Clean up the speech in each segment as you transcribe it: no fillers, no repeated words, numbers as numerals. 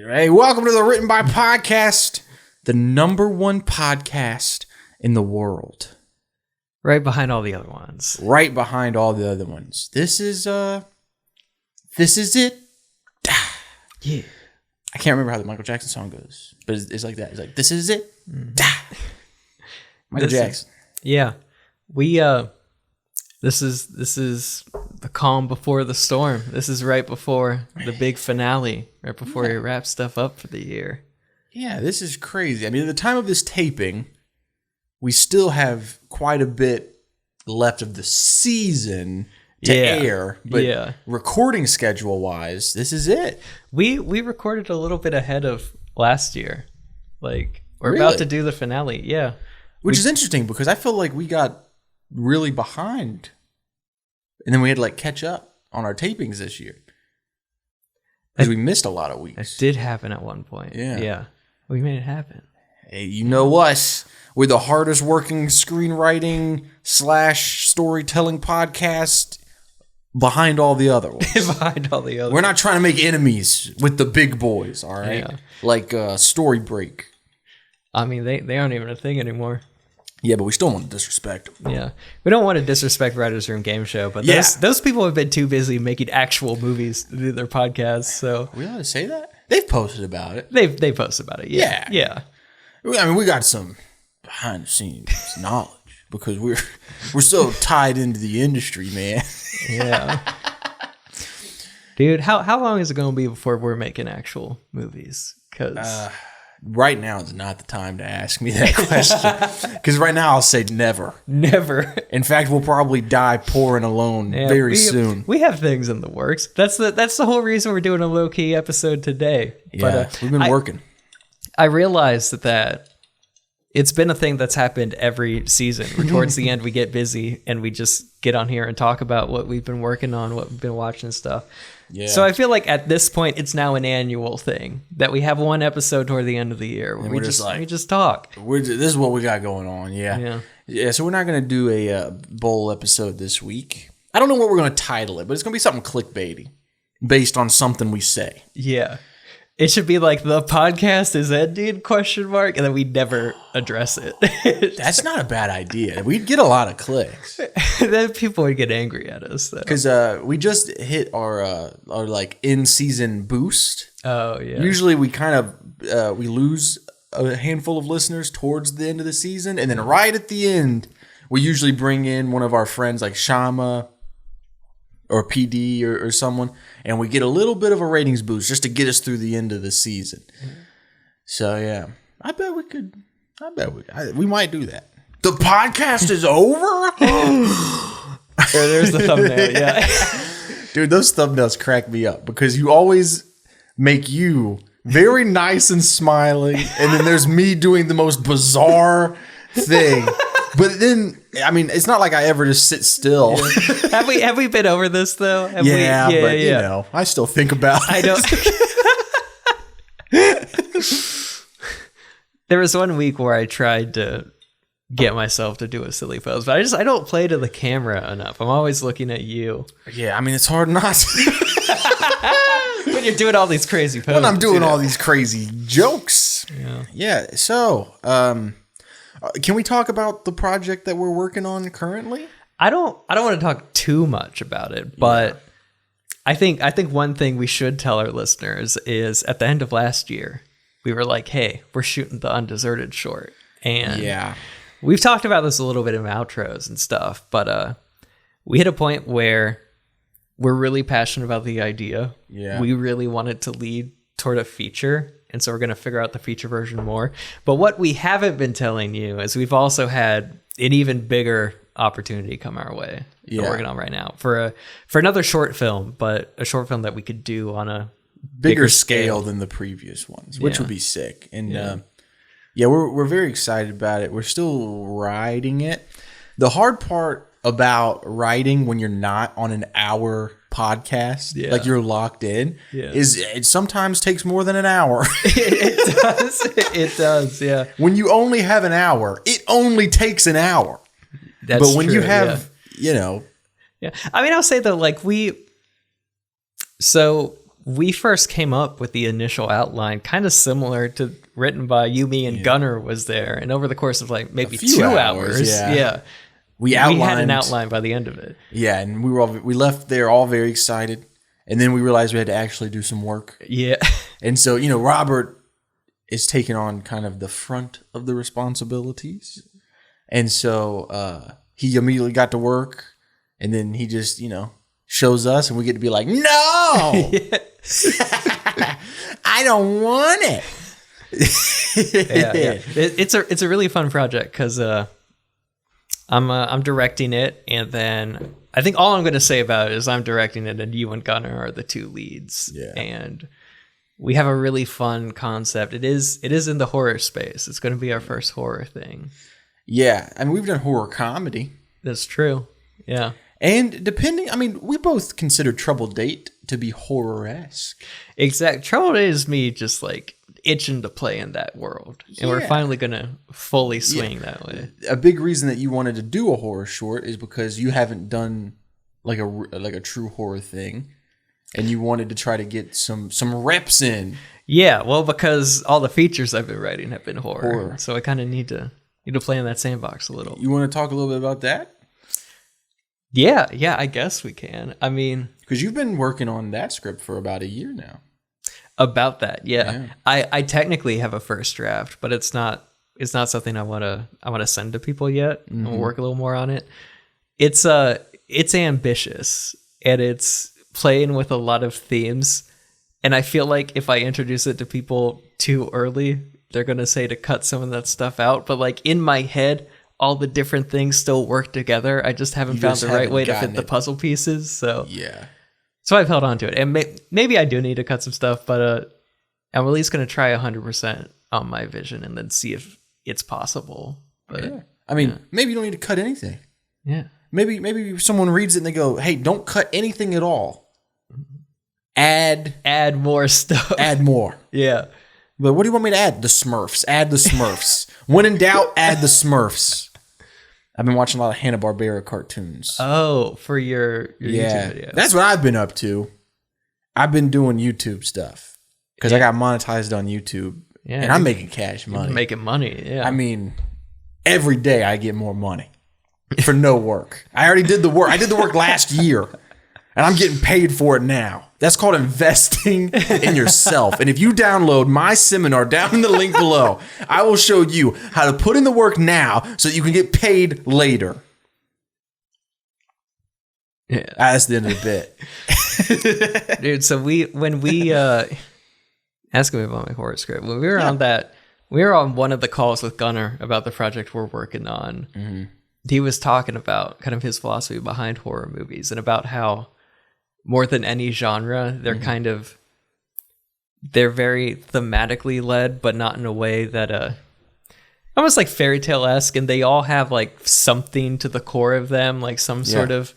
Hey, welcome to the Written by Podcast, the #1 podcast in the world. Right behind all the other ones. Right behind all the other ones. This is it. Yeah. I can't remember how the Michael Jackson song goes, but it's like that. It's like, this is it. Michael Jackson. Yeah. We this is the calm before the storm. This is right before the big finale, right before you wrap stuff up for the year. Yeah, this is crazy. I mean, at the time of this taping, we still have quite a bit left of the season to air, but recording schedule wise, this is it. We recorded a little bit ahead of last year. Like, we're Really? about to do the finale. Yeah. Which is interesting because I feel like we got really behind. And then we had to like catch up on our tapings this year. Because we missed a lot of weeks. It did happen at one point. Yeah. Yeah. We made it happen. Hey, you know us. We're the hardest working screenwriting / storytelling podcast behind all the other ones. Behind all the others. We're not trying to make enemies with the big boys, all right? Yeah. Like Story Break. I mean, they aren't even a thing anymore. Yeah, but we still want to disrespect them. Yeah. We don't want to disrespect Writers Room Game Show, but those people have been too busy making actual movies to do their podcasts, so... Are we allowed to say that? They've posted about it. They post about it, yeah. Yeah. I mean, we got some behind-the-scenes knowledge because we're so tied into the industry, man. Yeah. Dude, how long is it going to be before we're making actual movies? Because... right now is not the time to ask me that question. Because right now I'll say never. Never. In fact, we'll probably die poor and alone very soon. We have things in the works. That's the whole reason we're doing a low-key episode today. Yeah, but, we've been working. I realized that it's been a thing that's happened every season. Where towards the end, we get busy and we just get on here and talk about what we've been working on, what we've been watching and stuff. Yeah. So I feel like at this point, it's now an annual thing that we have one episode toward the end of the year where we just talk. This is what we got going on. Yeah. So we're not going to do a bowl episode this week. I don't know what we're going to title it, but it's going to be something clickbaity based on something we say. Yeah. It should be like the podcast is ending ? And then we never address it. That's not a bad idea. We'd get a lot of clicks. Then people would get angry at us. Because we just hit our like in season boost. Oh yeah. Usually we kind of we lose a handful of listeners towards the end of the season, and then right at the end we usually bring in one of our friends like Shama or PD or someone, and we get a little bit of a ratings boost just to get us through the end of the season. So yeah, I bet we might do that. The podcast is over? There's the thumbnail, yeah. Dude, those thumbnails crack me up because you always make you very nice and smiling, and then there's me doing the most bizarre thing. But then, I mean, it's not like I ever just sit still. Yeah. Have we been over this though? But you know, I still think about it. I don't. There was one week where I tried to get myself to do a silly pose, but I don't play to the camera enough. I'm always looking at you. Yeah, I mean, it's hard not to. When you're doing all these crazy poses. When I'm doing all these crazy jokes. Yeah. So, can we talk about the project that we're working on currently? I don't want to talk too much about it, but I think one thing we should tell our listeners is at the end of last year, we were like, hey, we're shooting the Undeserted short. And we've talked about this a little bit in outros and stuff, but we hit a point where we're really passionate about the idea. Yeah. We really want it to lead toward a feature. And so we're going to figure out the feature version more. But what we haven't been telling you is we've also had an even bigger opportunity come our way. Yeah. We're working on right now for another short film, but a short film that we could do on a bigger scale than the previous ones, which would be sick. And we're very excited about it. We're still writing it. The hard part about writing when you're not on an hour podcast, like you're locked in, is it sometimes takes more than an hour. It does. Yeah. When you only have an hour, it only takes an hour. That's but when true, you have, you know. Yeah. I mean, I'll say though, like so we first came up with the initial outline kind of similar to written by you, me, and Gunnar was there. And over the course of like maybe 2 hours, we had an outline by the end of it. Yeah, and we left there all very excited. And then we realized we had to actually do some work. Yeah. And so, Robert is taking on kind of the front of the responsibilities. And so he immediately got to work. And then he just, shows us and we get to be like, no, I don't want it. Yeah. It's a really fun project because I'm directing it, and then I think all I'm going to say about it is I'm directing it, and you and Gunnar are the 2 leads. Yeah. And we have a really fun concept. It is in the horror space. It's going to be our first horror thing. Yeah, I mean we've done horror comedy. That's true. Yeah. And we both consider Trouble Date to be horror-esque. Exactly. Trouble Date is me just like itching to play in that world. And we're finally going to fully swing that way. A big reason that you wanted to do a horror short is because you haven't done like a true horror thing. And you wanted to try to get some reps in. Yeah, well, because all the features I've been writing have been horror. So I kind of need to play in that sandbox a little. You want to talk a little bit about that? Yeah, I guess we can. I mean, because you've been working on that script for about a year now. About that, yeah. I technically have a first draft, but it's not something I want to send to people yet. Mm-hmm. I'll work a little more on it. It's ambitious, and it's playing with a lot of themes, and I feel like if I introduce it to people too early, they're gonna say to cut some of that stuff out. But like in my head, all the different things still work together. I just haven't found the right way to fit the puzzle pieces. So so I've held on to it, and maybe I do need to cut some stuff, but I'm at least gonna try 100% on my vision and then see if it's possible. But maybe you don't need to cut anything. Yeah. Maybe someone reads it and they go, "Hey, don't cut anything at all. Add more stuff. Add more." Yeah. But what do you want me to add? The Smurfs. Add the Smurfs. When in doubt, add the Smurfs. I've been watching a lot of Hanna-Barbera cartoons. Oh, for your YouTube video. That's what I've been up to. I've been doing YouTube stuff because I got monetized on YouTube, and I'm making cash money. Making money, yeah. I mean, every day I get more money for no work. I already did the work. I did the work last year, and I'm getting paid for it now. That's called investing in yourself. And if you download my seminar down in the link below, I will show you how to put in the work now so that you can get paid later. Yeah. That's the end of the bit. Dude, so when we asking me about my horror script, when we were on that, we were on one of the calls with Gunnar about the project we're working on. Mm-hmm. He was talking about kind of his philosophy behind horror movies and about how more than any genre, they're they're very thematically led, but not in a way that almost like fairy tale-esque, and they all have like something to the core of them, like some sort of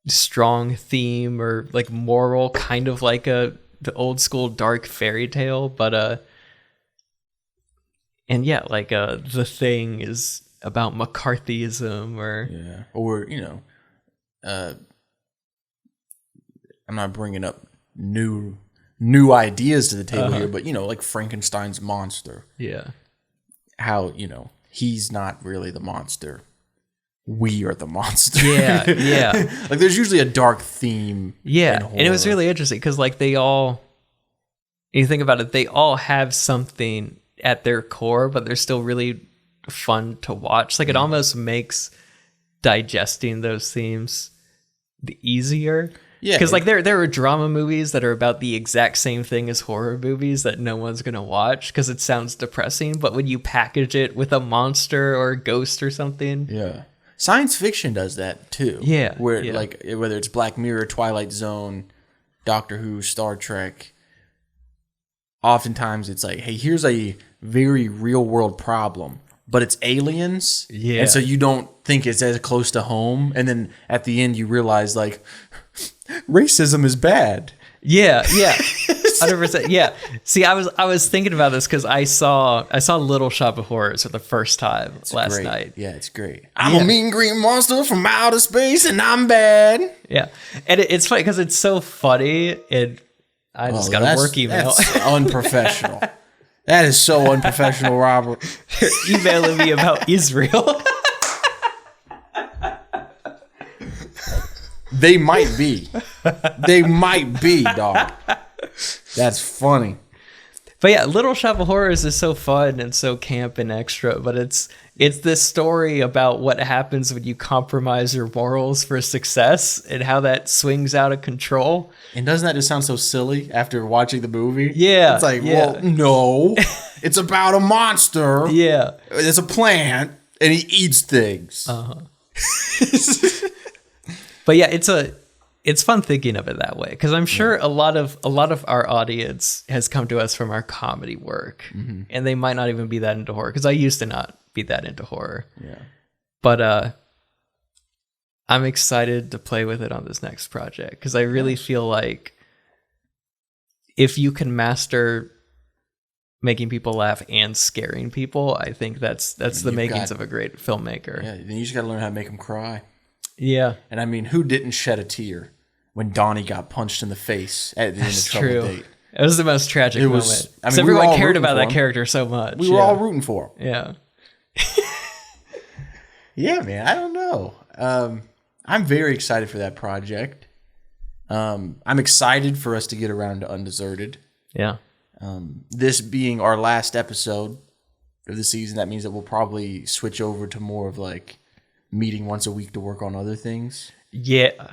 strong theme or like moral, kind of like the old school dark fairy tale, but The Thing is about McCarthyism or I'm not bringing up new ideas to the table here, but like Frankenstein's monster. Yeah. How, he's not really the monster. We are the monster. Yeah. Like there's usually a dark theme. Yeah. And it was really interesting because like you think about it, they all have something at their core, but they're still really fun to watch. Like it almost makes digesting those themes easier. Yeah, because like there are drama movies that are about the exact same thing as horror movies that no one's gonna watch because it sounds depressing. But when you package it with a monster or a ghost or something, science fiction does that too. Yeah, like whether it's Black Mirror, Twilight Zone, Doctor Who, Star Trek. Oftentimes it's like, hey, here's a very real world problem, but it's aliens, and so you don't think it's as close to home, and then at the end you realize like. Racism is bad. Yeah. 100%. Yeah. See, I was thinking about this because I saw Little Shop of Horrors for the first time last night. Yeah, it's great. I'm a mean green monster from outer space, and I'm bad. Yeah, and it's funny because it's so funny, and I just got a work email. That's unprofessional. That is so unprofessional, Robert. They're emailing me about Israel. They might be. They might be, dog. That's funny. But yeah, Little Shop of Horrors is so fun and so camp and extra, but it's this story about what happens when you compromise your morals for success and how that swings out of control. And doesn't that just sound so silly after watching the movie? Yeah. It's like, well, no. It's about a monster. Yeah. It's a plant, and he eats things. Uh-huh. But yeah, it's fun thinking of it that way because I'm sure a lot of our audience has come to us from our comedy work, and they might not even be that into horror because I used to not be that into horror. Yeah, but I'm excited to play with it on this next project because I really feel like if you can master making people laugh and scaring people, I think that's the makings of a great filmmaker. Yeah, then you just got to learn how to make them cry. Yeah. And I mean, who didn't shed a tear when Donnie got punched in the face at the end of Trouble Date? It was the most tragic moment. I mean, everyone cared about that character so much. We were all rooting for him. Yeah. Yeah, man. I don't know. I'm very excited for that project. I'm excited for us to get around to Undeserted. Yeah. This being our last episode of the season, that means that we'll probably switch over to more of like meeting once a week to work on other things. Yeah.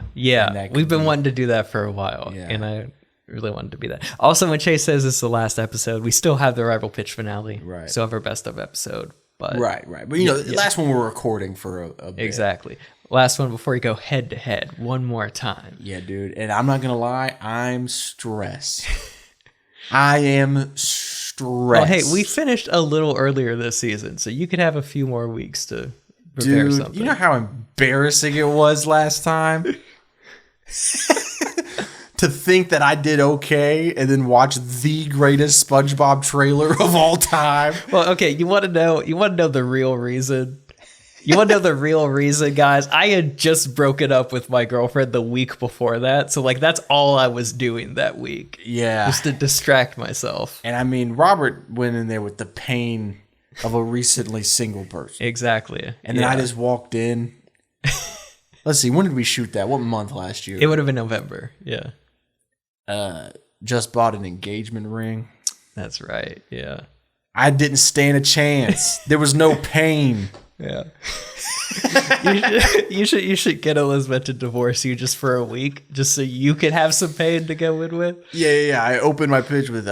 We've been wanting to do that for a while, and I really wanted to be that. Also, when Chase says this is the last episode, we still have the rival pitch finale. Right. Still have our best of episode. But Right. But the last one we're recording for a bit. Exactly. Last one before you go head to head one more time. Yeah, dude. And I'm not going to lie, I'm stressed. I am stressed. Well, hey, we finished a little earlier this season, so you could have a few more weeks to prepare something. You know how embarrassing it was last time? To think that I did okay and then watch the greatest SpongeBob trailer of all time. Well, okay, you want to know the real reason? You want to know the real reason, guys? I had just broken up with my girlfriend the week before that, so like that's all I was doing that week. Yeah. Just to distract myself. And I mean, Robert went in there with the pain of a recently single person. Exactly. And then I just walked in. Let's see, when did we shoot that? What month last year? It would have been November. Yeah. Just bought an engagement ring. That's right. Yeah. I didn't stand a chance. There was no pain. Yeah. you should get Elizabeth to divorce you just for a week, just so you can have some pain to go in with. Yeah. I opened my pitch with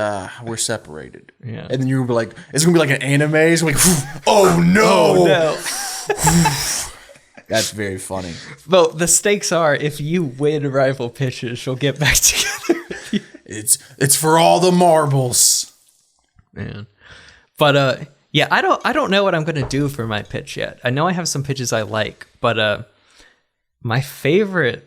we're separated. Yeah. And then you were like, it's gonna be like an anime. It's like, oh no. That's very funny. Well, the stakes are if you win rival pitches, she'll get back together with you. It's for all the marbles. Man. But yeah, I don't know what I'm gonna do for my pitch yet. I know I have some pitches I like, but my favorite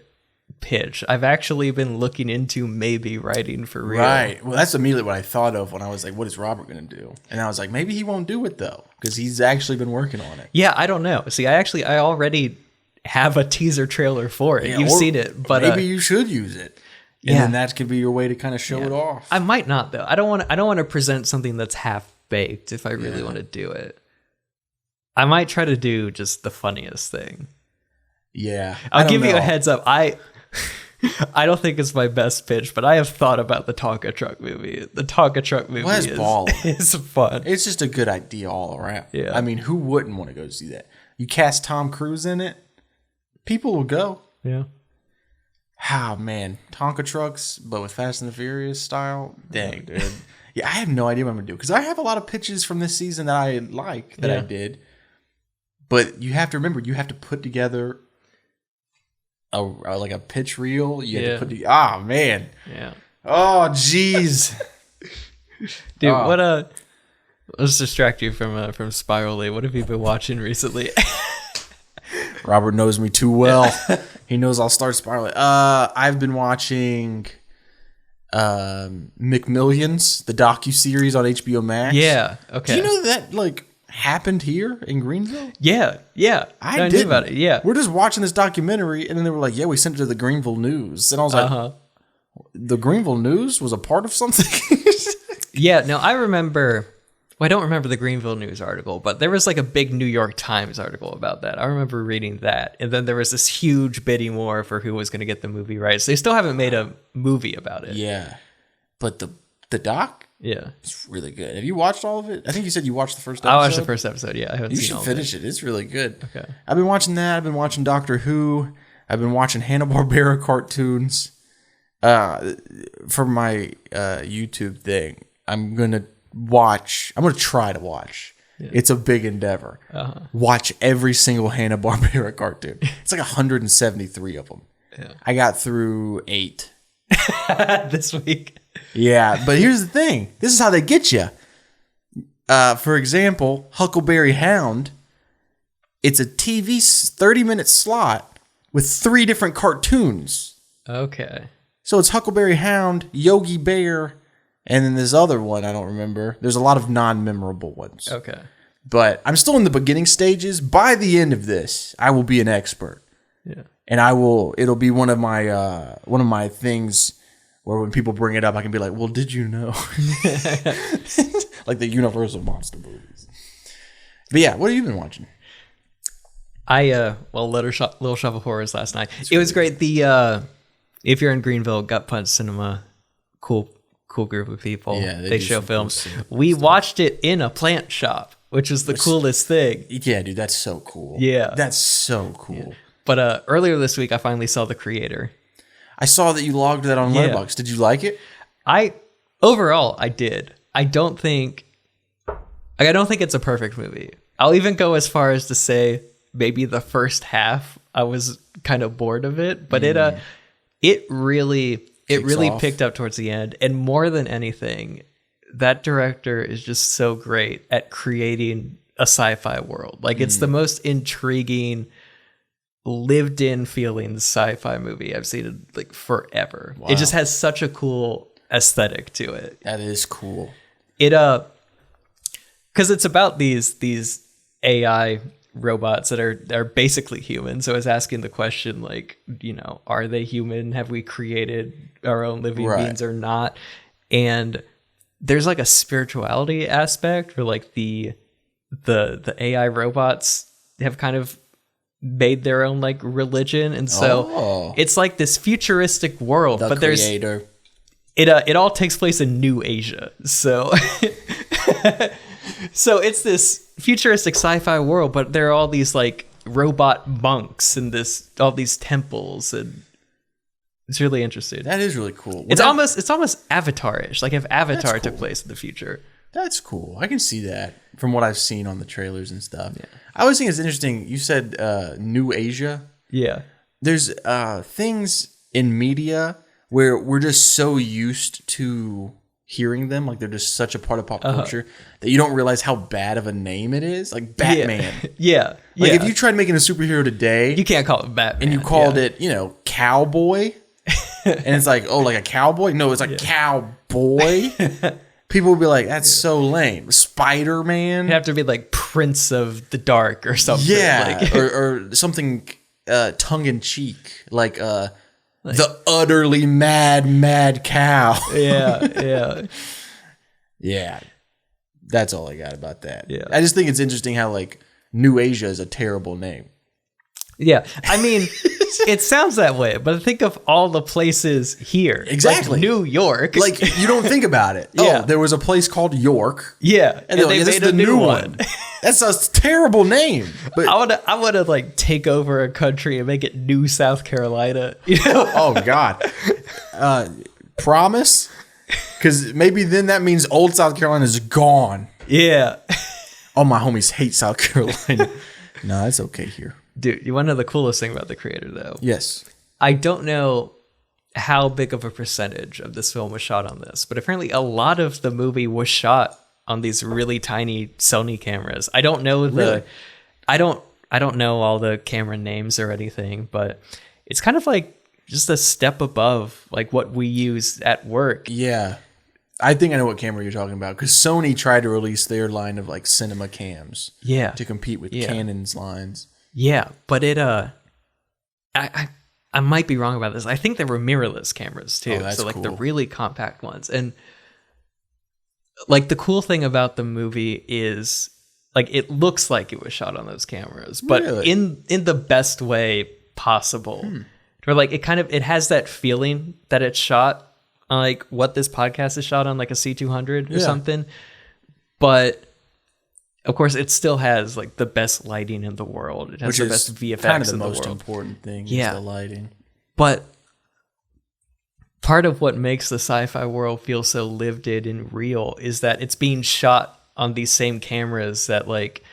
pitch I've actually been looking into maybe writing for real. Right. Well, that's immediately what I thought of when I was like, what is Robert gonna do? And I was like, maybe he won't do it though, because he's actually been working on it. Yeah, I don't know. See, I already have a teaser trailer for it. You've seen it, but maybe you should use it. And then that could be your way to kind of show it off. I might not though. I don't want to present something that's half baked if I really want to do it. I might try to do just the funniest thing. Yeah. I'll give you a heads up. I don't think it's my best pitch, but I have thought about the Tonka Truck movie. The Tonka Truck movie is fun. It's just a good idea all around. Yeah. I mean, who wouldn't want to go see that? You cast Tom Cruise in it, people will go. Yeah. Oh, man. Tonka Trucks, but with Fast and the Furious style? Dang, dude. Yeah, I have no idea what I'm going to do. Because I have a lot of pitches from this season that I like, that I did. But you have to remember, you have to put together a pitch reel. You have to put together... Oh, man. Yeah. Oh, jeez. Dude, what let's distract you from Spirally. What have you been watching recently? Robert knows me too well. He knows I'll start spiraling. I've been watching McMillions, the docuseries on HBO Max. Yeah. Okay. Do you know that like happened here in Greenville? Yeah. I knew about it. Yeah. We're just watching this documentary, and then they were like, "Yeah, we sent it to the Greenville News," and I was like, "The Greenville News was a part of something." Yeah. No, I remember. Well, I don't remember the Greenville News article, but there was like a big New York Times article about that. I remember reading that. And then there was this huge bidding war for who was going to get the movie rights. They still haven't made a movie about it. Yeah. But the doc? Yeah. It's really good. Have you watched all of it? I think you said you watched the first episode. I watched the first episode, yeah. I haven't seen all of it. You should finish it. It's really good. Okay. I've been watching that. I've been watching Doctor Who. I've been watching Hanna-Barbera cartoons. For my YouTube thing, I'm going to try to watch. Yeah. It's a big endeavor. Watch every single Hanna-Barbera cartoon. It's like 173 of them. Yeah. I got through 8 this week. Yeah, but here's the thing. This is how they get you. For example, Huckleberry Hound. It's a TV 30-minute slot with 3 different cartoons. Okay. So it's Huckleberry Hound, Yogi Bear, and then this other one, I don't remember. There's a lot of non-memorable ones. Okay. But I'm still in the beginning stages. By the end of this, I will be an expert. Yeah. And it'll be one of my things where when people bring it up, I can be like, well, did you know? Like the Universal monster movies. But yeah, what have you been watching? Little Shop of Horrors last night. It was great. If you're in Greenville, Gut Punch Cinema, cool group of people. Yeah, they show films. We watched it in a plant shop, which is the coolest thing. Yeah, dude, that's so cool. Yeah. That's so cool. Yeah. But earlier this week, I finally saw The Creator. I saw that you logged that on Letterboxd. Did you like it? Overall, I did. I don't think it's a perfect movie. I'll even go as far as to say maybe the first half I was kind of bored of it, but it really picked up towards the end. And more than anything, that director is just so great at creating a sci-fi world. Like it's the most intriguing, lived in feeling sci-fi movie I've seen in like forever. Wow. It just has such a cool aesthetic to it. That is cool. It because it's about these AI robots that are basically human. So I was asking the question, like, are they human? Have we created our own living beings or not? And there's like a spirituality aspect where like the AI robots have kind of made their own like religion, and so it's like this futuristic world. But creator. It all takes place in New Asia, so so it's this futuristic sci-fi world, but there are all these like robot monks and all these temples, and it's really interesting. That is really cool. It's almost Avatar-ish, like if Avatar took place in the future. That's cool. I can see that from what I've seen on the trailers and stuff. Yeah. I always think it's interesting. You said New Asia. Yeah. There's things in media where we're just so used to hearing them, like they're just such a part of pop culture that you don't realize how bad of a name it is. Like Batman. Yeah. Like if you tried making a superhero today, you can't call it Batman. And you called it, Cowboy. And it's like, oh, like a cowboy? No, it's like Cowboy. People would be like, that's so lame. Spider-Man. You have to be like Prince of the Dark or something. Yeah. Like. or something tongue-in-cheek. Like the utterly mad cow. Yeah. Yeah. That's all I got about that. Yeah. I just think it's interesting how like New Asia is a terrible name. Yeah. I mean, it sounds that way, but think of all the places here. Exactly. Like New York. Like you don't think about it. Yeah. Oh, there was a place called York. Yeah. And they made a new one. That's a terrible name. But I want to like take over a country and make it New South Carolina. Oh God. Promise? Because maybe then that means old South Carolina is gone. Yeah. All my homies hate South Carolina. No, it's okay here. Dude, you want to know the coolest thing about The Creator, though? Yes. I don't know how big of a percentage of this film was shot on this, but apparently a lot of the movie was shot on these really tiny Sony cameras. I don't know I don't know all the camera names or anything, but it's kind of like just a step above like what we use at work. Yeah. I think I know what camera you're talking about, because Sony tried to release their line of like cinema cams to compete with Canon's lines. Yeah, but it I might be wrong about this. I think there were mirrorless cameras too. Oh, so like cool. the really compact ones. And like the cool thing about the movie is like it looks like it was shot on those cameras, but Really? in the best way possible. Where like it has that feeling that it's shot on like what this podcast is shot on, like a C200 or something. But of course, it still has like the best lighting in the world. It has the best VFX kind of the in the most world. important thing. Yeah. Is the lighting. But part of what makes the sci-fi world feel so lived in and real is that it's being shot on these same cameras that like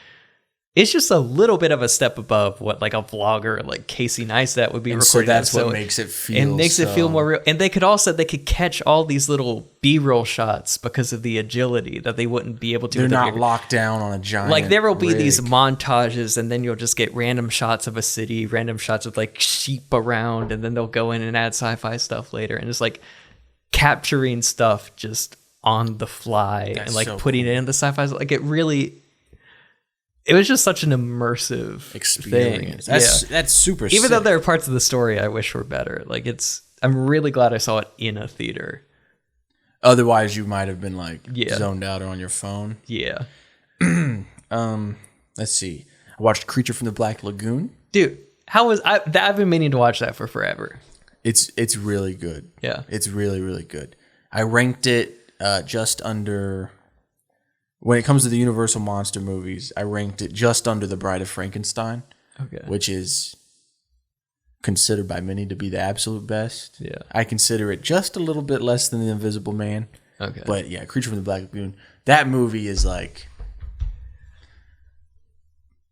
it's just a little bit of a step above what like a vlogger like Casey Neistat would be And recording. so that's what makes it feel. And makes it feel more real. And they could catch all these little B-roll shots because of the agility that they wouldn't be able to. They're not locked down on a giant. Like there will be rig. these montages, and then you'll just get random shots of a city, random shots of like sheep around, and then they'll go in and add sci-fi stuff later, and it's like capturing stuff just on the fly and like putting it in the sci-fi. Like it was just such an immersive experience. thing. That's super. Even sick. though there are parts of the story I wish were better. Like I'm really glad I saw it in a theater. Otherwise, you might have been like zoned out or on your phone. Yeah. Let's see. I watched Creature from the Black Lagoon. Dude, I've been meaning to watch that for forever. It's really good. Yeah. It's really, really good. I ranked it just under. When it comes to the Universal monster movies, I ranked it just under The Bride of Frankenstein, which is considered by many to be the absolute best. Yeah. I consider it just a little bit less than The Invisible Man. Okay. But yeah, Creature from the Black Lagoon. That movie is like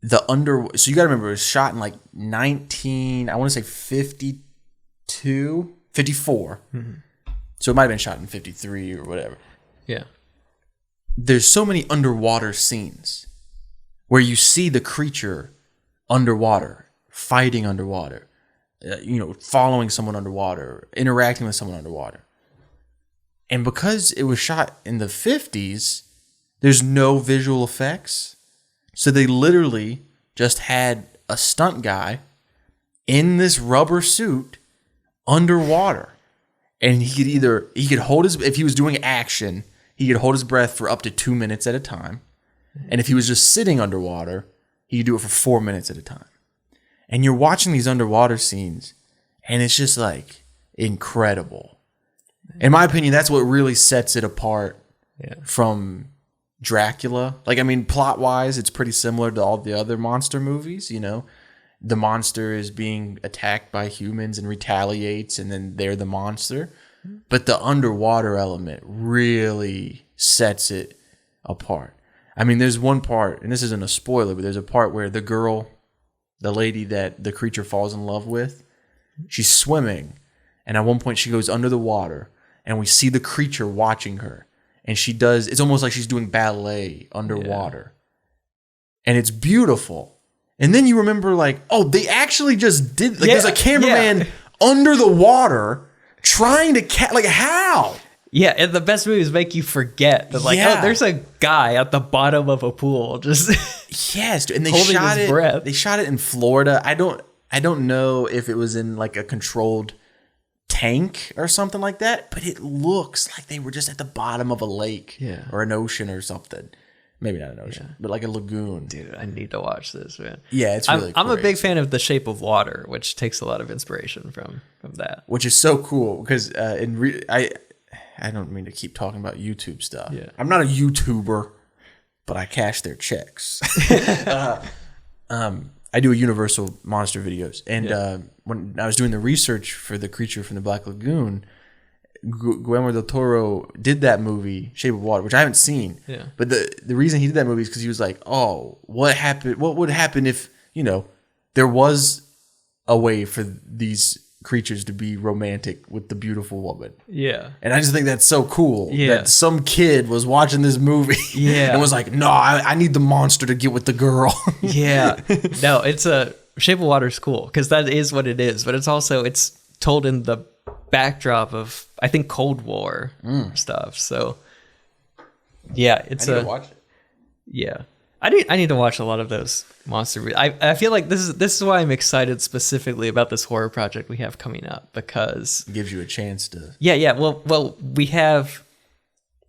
so you got to remember, it was shot in like 54. Mm-hmm. So it might have been shot in 53 or whatever. Yeah. There's so many underwater scenes where you see the creature underwater, fighting underwater, following someone underwater, interacting with someone underwater. And because it was shot in the 50s, there's no visual effects. So they literally just had a stunt guy in this rubber suit underwater. And he could hold if he was doing action, he could hold his breath for up to 2 minutes at a time. And if he was just sitting underwater, he could do it for 4 minutes at a time. And you're watching these underwater scenes, and it's just like incredible. In my opinion, that's what really sets it apart from Dracula. Like, I mean, plot-wise, it's pretty similar to all the other monster movies, The monster is being attacked by humans and retaliates, and then they're the monster. But the underwater element really sets it apart. I mean, there's one part, and this isn't a spoiler, but there's a part where the lady that the creature falls in love with, she's swimming, and at one point she goes under the water, and we see the creature watching her, and it's almost like she's doing ballet underwater. And it's beautiful. And then you remember, like, oh, they actually just did, like, there's a cameraman under the water trying to like, how? Yeah, and the best movies make you forget that, like, oh, there's a guy at the bottom of a pool just yes, dude. And they holding shot his it. breath. They shot it in Florida. I don't know if it was in like a controlled tank or something like that, but it looks like they were just at the bottom of a lake or an ocean or something. Maybe not an ocean, but like a lagoon. Dude, I need to watch this, man. Yeah, it's really I'm a great. big fan of The Shape of Water, which takes a lot of inspiration from that. Which is so cool because I don't mean to keep talking about YouTube stuff. Yeah. I'm not a YouTuber, but I cash their checks. I do a Universal monster videos, and when I was doing the research for The Creature from the Black Lagoon, Guillermo del Toro did that movie, Shape of Water, which I haven't seen. Yeah. But the reason he did that movie is because he was like, oh, what would happen if, there was a way for these creatures to be romantic with the beautiful woman. Yeah. And I just think that's so cool that some kid was watching this movie and was like, no, I need the monster to get with the girl. Yeah. No, Shape of Water is cool because that is what it is. But it's also, it's told in the backdrop of, I think, Cold War stuff. So yeah, I need to watch it. Yeah. I need to watch a lot of those monster movies. I feel like this is why I'm excited specifically about this horror project we have coming up, because It gives you a chance to. yeah. Well, we have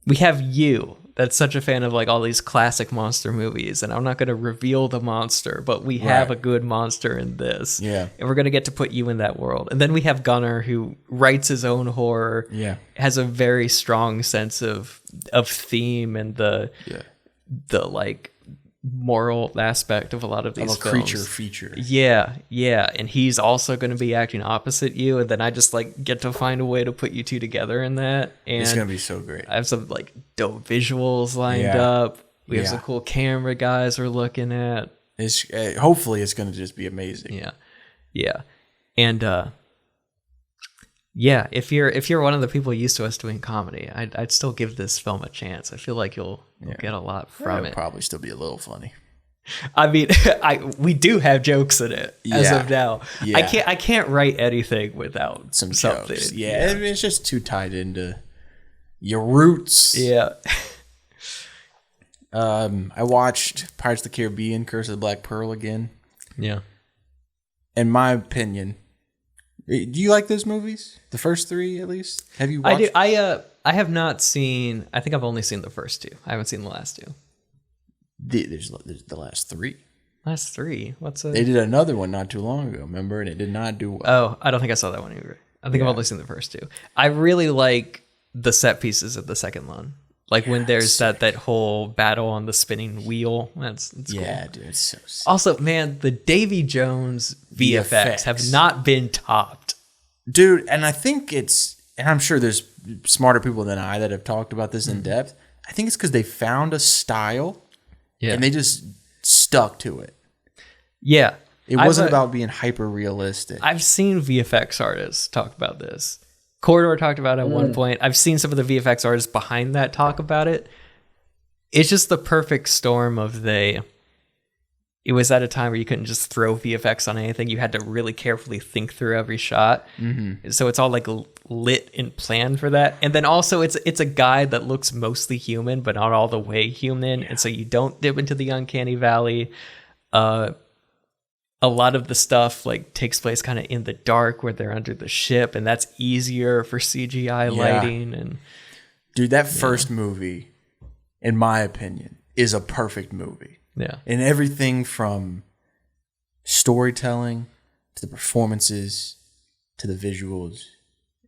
you that's such a fan of like all these classic monster movies, and I'm not going to reveal the monster, but we have a good monster in this. Yeah. And we're going to get to put you in that world. And then we have Gunnar, who writes his own horror. Yeah. Has a very strong sense of theme and the like moral aspect of a lot of these films. Creature feature. Yeah, and he's also going to be acting opposite you, and then I just like get to find a way to put you two together in that. And It's gonna be so great. I have some like dope visuals lined up. We have some cool camera guys we're looking at. It's hopefully it's gonna just be amazing. Yeah, and if you're one of the people used to us doing comedy, I'd still give this film a chance. I feel like you'll get a lot from it. Probably still be a little funny. I mean, we do have jokes in it as of now. Yeah. I can't write anything without Some something. jokes. Yeah, it's just too tied into your roots. Yeah. I watched Pirates of the Caribbean: Curse of the Black Pearl again. Yeah. In my opinion, do you like those movies? The first three, at least. Have you watched? I do. I have not seen. I think I've only seen the first two. I haven't seen the last two. There's the last three. Last three. What's it? They did another one not too long ago, remember? And it did not do well. Oh, I don't think I saw that one either. I think I've only seen the first two. I really like the set pieces of the second one. Like when there's that whole battle on the spinning wheel. That's cool. Dude, it's so sick. Also, man, the Davy Jones VFX have not been topped. Dude, and I think it's, and I'm sure there's smarter people than I that have talked about this in depth. I think it's because they found a style and they just stuck to it. Yeah. It wasn't about being hyper realistic. I've seen VFX artists talk about this. Corridor talked about it at one point. I've seen some of the VFX artists behind that talk about it. It's just the perfect storm of it was at a time where you couldn't just throw VFX on anything. You had to really carefully think through every shot. Mm-hmm. So it's all like lit and planned for that. And then also it's a guy that looks mostly human, but not all the way human. And so you don't dip into the uncanny valley. A lot of the stuff like takes place kind of in the dark where they're under the ship, and that's easier for CGI lighting. And dude, that first movie, in my opinion, is a perfect movie. Yeah. And everything from storytelling to the performances to the visuals,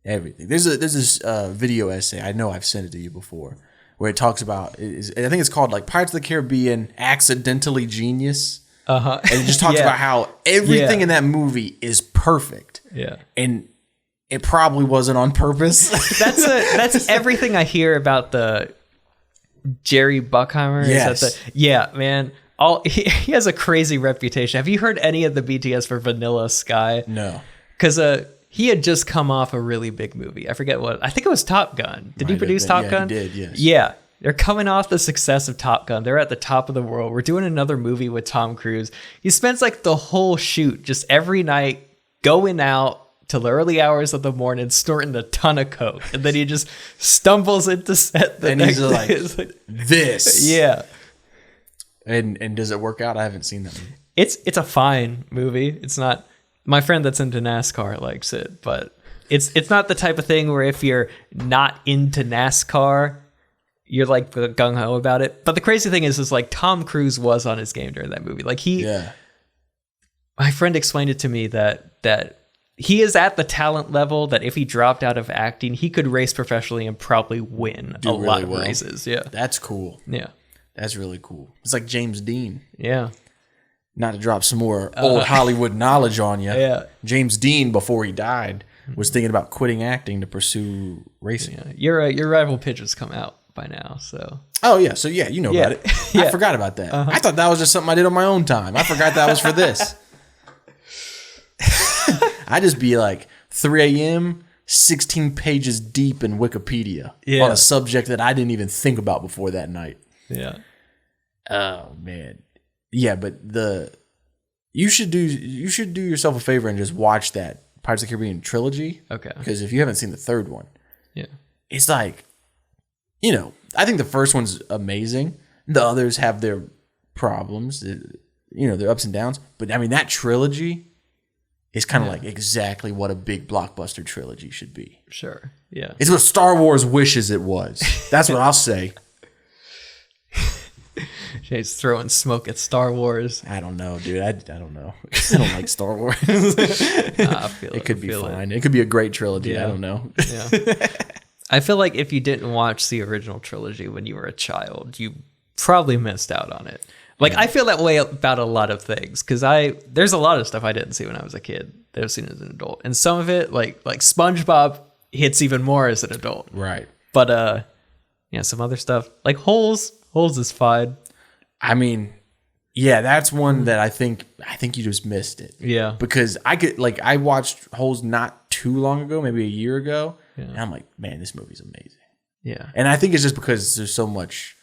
everything. There's this video essay, I know I've sent it to you before, where it talks about, I think it's called like Pirates of the Caribbean Accidentally Genius. Uh-huh. And it just talks about how everything in that movie is perfect. Yeah. And it probably wasn't on purpose. That's everything I hear about the Jerry Bruckheimer. Yes. Man. He has a crazy reputation. Have you heard any of the BTS for Vanilla Sky? No. Because he had just come off a really big movie. I forget what. I think it was Top Gun. Did he produce Top Gun? He did, yes. Yeah. They're coming off the success of Top Gun. They're at the top of the world. We're doing another movie with Tom Cruise. He spends like the whole shoot just every night going out till the early hours of the morning, snorting a ton of coke. And then he just stumbles into set the next day. He's like, this. Yeah. And does it work out? I haven't seen that movie. It's a fine movie. It's not, my friend that's into NASCAR likes it, but it's not the type of thing where if you're not into NASCAR, you're like gung-ho about it. But the crazy thing is like Tom Cruise was on his game during that movie. Like my friend explained it to me that he is at the talent level that if he dropped out of acting, he could race professionally and probably win a lot of races. Yeah. That's cool. Yeah. That's really cool. It's like James Dean. Yeah. Not to drop some more old Hollywood knowledge on you. Yeah. James Dean, before he died, was thinking about quitting acting to pursue racing. Yeah. Your rival pitch has come out by now, so. Oh, yeah. So, yeah, you know about it. I forgot about that. I thought that was just something I did on my own time. I forgot that was for this. I just be like 3 a.m., 16 pages deep in Wikipedia on a subject that I didn't even think about before that night. Yeah. Oh, man. Yeah, but you should do yourself a favor and just watch that Pirates of the Caribbean trilogy. Okay. Because if you haven't seen the third one, Yeah. it's like, I think the first one's amazing. The others have their problems, their ups and downs. But I mean, that trilogy is kind of like exactly what a big blockbuster trilogy should be. Sure. Yeah. It's what Star Wars wishes it was. That's what I'll say. Jay's throwing smoke at Star Wars. I don't know, dude. I don't know. I don't like Star Wars. I feel it could be fine. It could be a great trilogy. Yeah. I don't know. Yeah. I feel like if you didn't watch the original trilogy when you were a child, you probably missed out on it. Like, I feel that way about a lot of things, because there's a lot of stuff I didn't see when I was a kid that I've seen as an adult. And some of it, like SpongeBob, hits even more as an adult. Right. But, some other stuff, like Holes is fine. I mean, yeah, that's one that I think you just missed it. Yeah. Because I watched Holes not too long ago, maybe a year ago, and I'm like, man, this movie's amazing. Yeah. And I think it's just because there's so much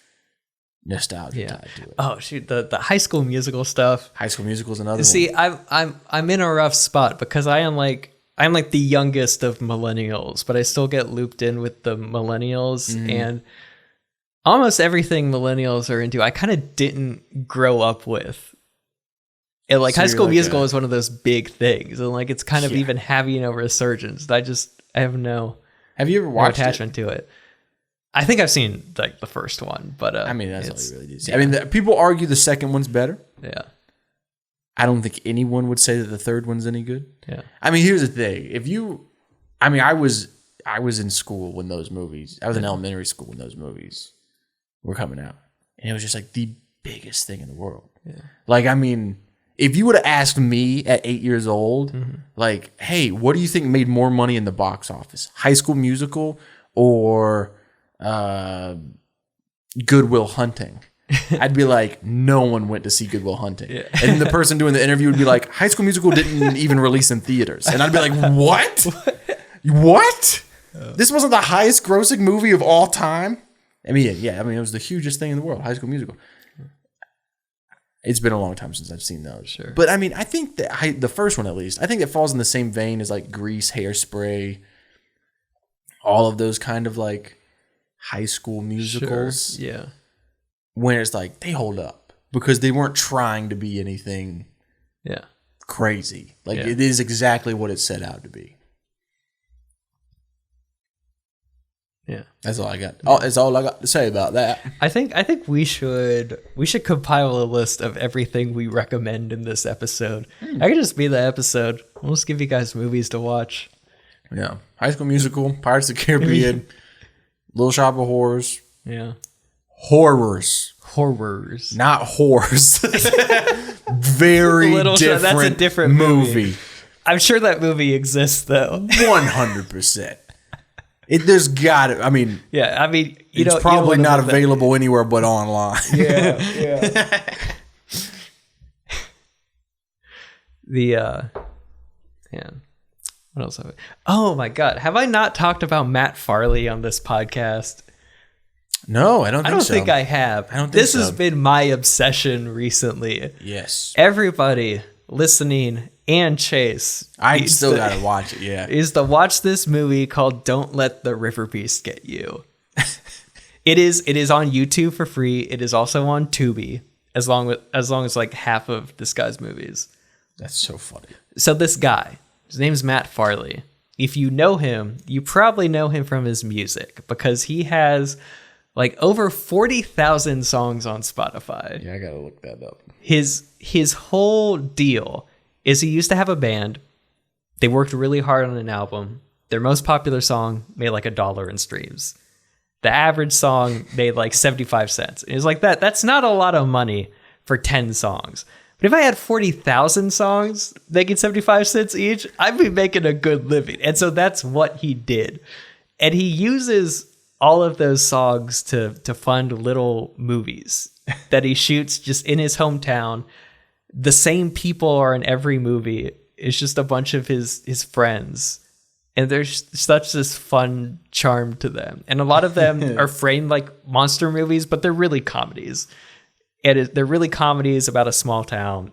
nostalgia tied to it. Oh shoot, the High School Musical stuff. High School Musical is another See, one. I'm in a rough spot because I'm like the youngest of millennials, but I still get looped in with the millennials, and almost everything millennials are into, I kind of didn't grow up with. And like, so High School Musical is one of those big things, and like it's kind of even having a resurgence. I have no. Have you ever watched attachment to it? I think I've seen like the first one, but I mean, that's all you really do see. I mean, people argue the second one's better. Yeah. I don't think anyone would say that the third one's any good. Yeah. I mean, here's the thing. I was in school when those movies, I was in elementary school when those movies were coming out. And it was just like the biggest thing in the world. Yeah. Like, I mean, if you would have asked me at 8 years old, like, hey, what do you think made more money in the box office? High School Musical or Good Will Hunting? I'd be like, no one went to see Good Will Hunting. Yeah. And the person doing the interview would be like, High School Musical didn't even release in theaters. And I'd be like, what? What? This wasn't the highest grossing movie of all time? I mean, it was the hugest thing in the world, High School Musical. It's been a long time since I've seen those. Sure. But I mean, I think that the first one, at least, I think it falls in the same vein as like Grease, Hairspray, all of those kind of like high school musicals. Sure. Yeah. When it's like they hold up because they weren't trying to be anything crazy. Like it is exactly what it set out to be. Yeah. That's all I got. Oh, that's all I got to say about that. I think we should compile a list of everything we recommend in this episode. I could just be the episode. We'll just give you guys movies to watch. Yeah. High School Musical, Pirates of the Caribbean, Little Shop of Horrors. Yeah. Horrors. Not whores. Very Little different. That's a different movie. I'm sure that movie exists though. 100%. There's got to. I mean, it's probably not available anywhere but online. Yeah. What else have I? Oh my God, have I not talked about Matt Farley on this podcast? No, I don't think I have. I don't think this so. has been my obsession recently. Yes. Everybody listening and Chase. I still got to watch it, yeah. Is to watch this movie called Don't Let the River Beast Get You. It is on YouTube for free. It is also on Tubi, as long as like half of this guy's movies. That's so funny. So this guy, his name's Matt Farley. If you know him, you probably know him from his music because he has like over 40,000 songs on Spotify. Yeah, I gotta look that up. His whole deal is he used to have a band. They worked really hard on an album. Their most popular song made like $1 in streams. The average song made like 75 cents. It was like that's not a lot of money for 10 songs. But if I had 40,000 songs making 75 cents each, I'd be making a good living. And so that's what he did. And he uses all of those songs to fund little movies that he shoots just in his hometown. The same people are in every movie. It's just a bunch of his friends. And there's such this fun charm to them. And a lot of them are framed like monster movies, but they're really comedies. They're really comedies about a small town.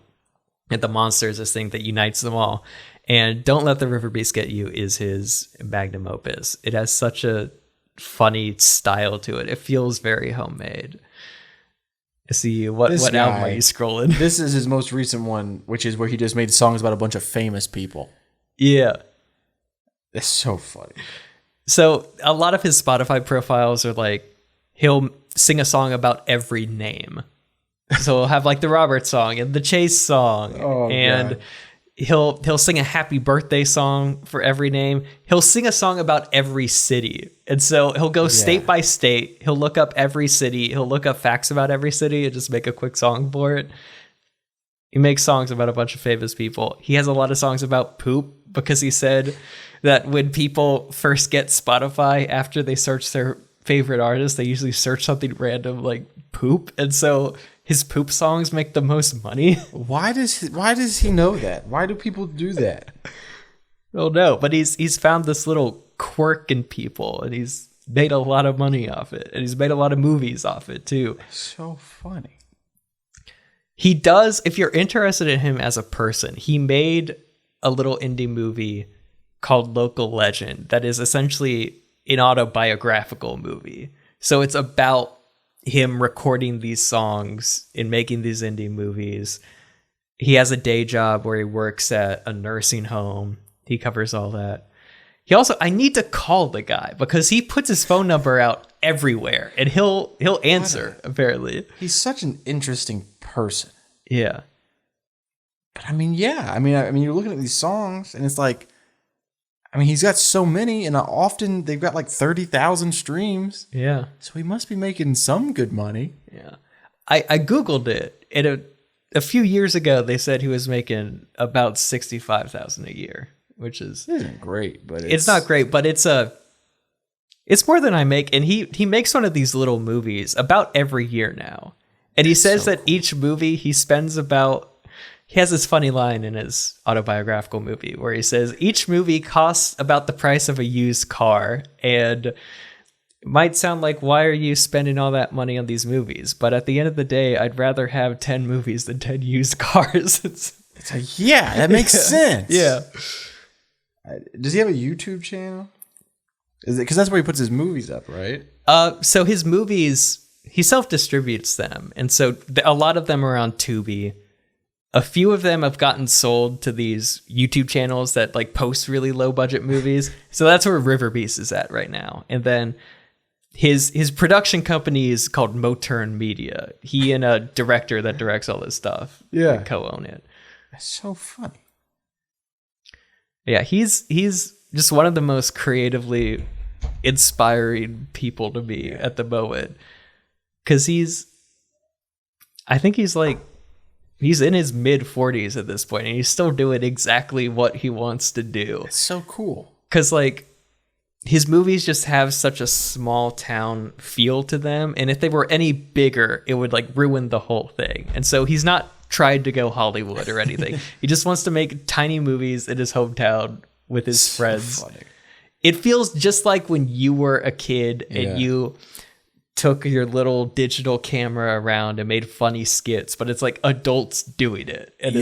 And the monster is this thing that unites them all. And Don't Let the River Beast Get You is his magnum opus. It has such a funny style to it. It feels very homemade. See, what album are you scrolling? This is his most recent one, which is where he just made songs about a bunch of famous people. Yeah. It's so funny. So a lot of his Spotify profiles are like, he'll sing a song about every name. So he'll have like the Robert song and the Chase song. And God. He'll sing a happy birthday song for every name. He'll sing a song about every city. And so he'll go state by state. He'll look up every city. He'll look up facts about every city and just make a quick song for it. He makes songs about a bunch of famous people. He has a lot of songs about poop because he said that when people first get Spotify after they search their favorite artist, they usually search something random like poop. And so his poop songs make the most money. Why does he know that? Why do people do that? Oh no, but he's found this little quirk in people, and he's made a lot of money off it, and he's made a lot of movies off it too. So funny. He does, if you're interested in him as a person, he made a little indie movie called Local Legend that is essentially an autobiographical movie. So it's about him recording these songs and making these indie movies. He has a day job where he works at a nursing home. He covers all that. He also, I need to call the guy because he puts his phone number out everywhere and he'll answer, apparently. He's such an interesting person. Yeah. But I mean, yeah. I mean, you're looking at these songs and it's like, I mean, he's got so many, and often they've got like 30,000 streams. Yeah. So he must be making some good money. Yeah. I Googled it, and a few years ago, they said he was making about $65,000 a year, which isn't great, but it's not great, but it's more than I make. And he makes one of these little movies about every year now. And he says that each movie he spends about, he has this funny line in his autobiographical movie where he says each movie costs about the price of a used car, and it might sound like, why are you spending all that money on these movies? But at the end of the day, I'd rather have 10 movies than 10 used cars. It's like, yeah, that makes sense. Yeah. Does he have a YouTube channel? Is it because that's where he puts his movies up, right? So his movies, he self-distributes them, and so a lot of them are on Tubi. A few of them have gotten sold to these YouTube channels that like post really low budget movies. So that's where River Beast is at right now. And then his production company is called Moturn Media. He and a director that directs all this stuff co-own it. That's so funny. Yeah, he's just one of the most creatively inspiring people to me at the moment. Because I think he's in his mid 40s at this point, and he's still doing exactly what he wants to do. It's so cool. Because, like, his movies just have such a small town feel to them, and if they were any bigger, it would, like, ruin the whole thing. And so he's not tried to go Hollywood or anything. He just wants to make tiny movies in his hometown with his friends. Funny. It feels just like when you were a kid and you took your little digital camera around and made funny skits, but it's like adults doing it. And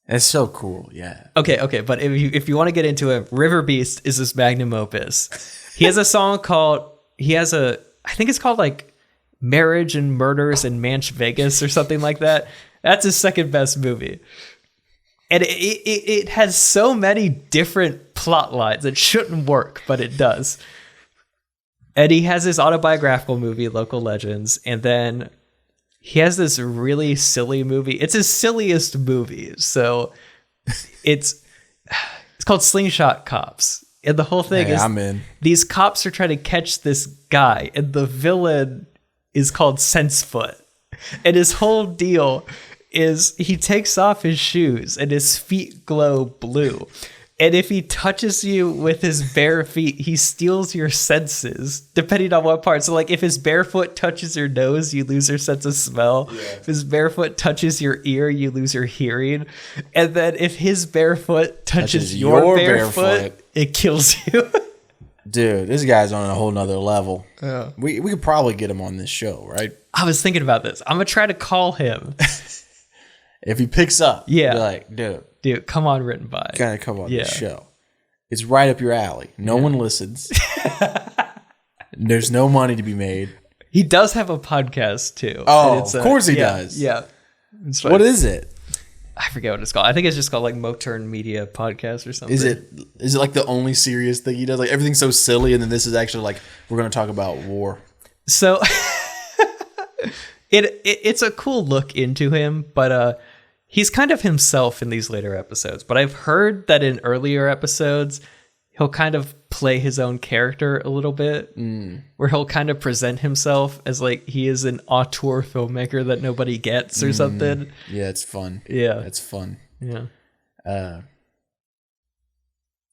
it's so cool. Yeah. Okay. But if you want to get into it, River Beast is his magnum opus. He has a song called, I think it's called like Marriage and Murders in Manch Vegas or something like that. That's his second best movie. And it has so many different plot lines. It shouldn't work, but it does. And he has his autobiographical movie, Local Legends, and then he has this really silly movie. It's his silliest movie. So it's called Slingshot Cops. And the whole thing is I'm in. These cops are trying to catch this guy, and the villain is called Sensefoot. And his whole deal is he takes off his shoes and his feet glow blue. And if he touches you with his bare feet, he steals your senses, depending on what part. So, like, if his bare foot touches your nose, you lose your sense of smell. Yeah. If his bare foot touches your ear, you lose your hearing. And then if his bare foot touches your bare foot, it kills you. Dude, this guy's on a whole nother level. Yeah. We could probably get him on this show, right? I was thinking about this. I'm going to try to call him. If he picks up, Yeah. be like, dude, come on, written by. Gotta come on this show. It's right up your alley. No one listens. There's no money to be made. He does have a podcast too. Oh, of course he does. Yeah. What is it? I forget what it's called. I think it's just called like Moturn Media Podcast or something. Is it like the only serious thing he does? Like everything's so silly, and then this is actually like we're going to talk about war. So it's a cool look into him, but he's kind of himself in these later episodes. But I've heard that in earlier episodes, he'll kind of play his own character a little bit, where he'll kind of present himself as like he is an auteur filmmaker that nobody gets or something. Yeah, it's fun. Yeah. It's fun. Yeah.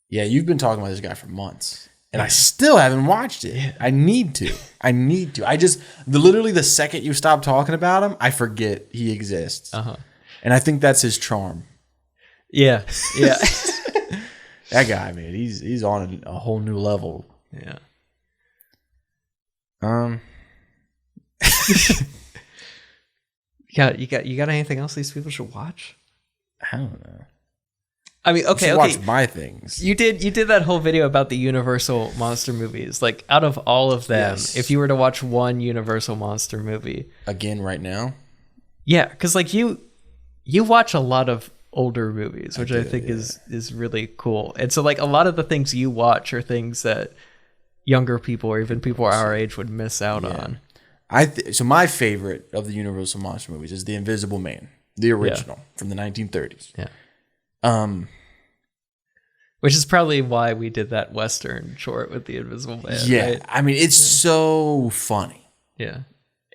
Yeah, you've been talking about this guy for months. And I still haven't watched it. Yeah. I need to. I just literally the second you stop talking about him, I forget he exists. And I think that's his charm. Yeah. Yeah. That guy, man, he's on a whole new level. Yeah. You got anything else these people should watch? I don't know. I mean, okay. Watch my things. You did that whole video about the Universal monster movies. Like, out of all of them, if you were to watch one Universal monster movie again right now, yeah, because like you watch a lot of older movies, which I think is really cool. And so like a lot of the things you watch are things that younger people or even people our age would miss out on. So my favorite of the Universal monster movies is The Invisible Man, the original from the 1930s. Yeah. Which is probably why we did that Western short with The Invisible Man. Yeah. Right? I mean, it's so funny. Yeah.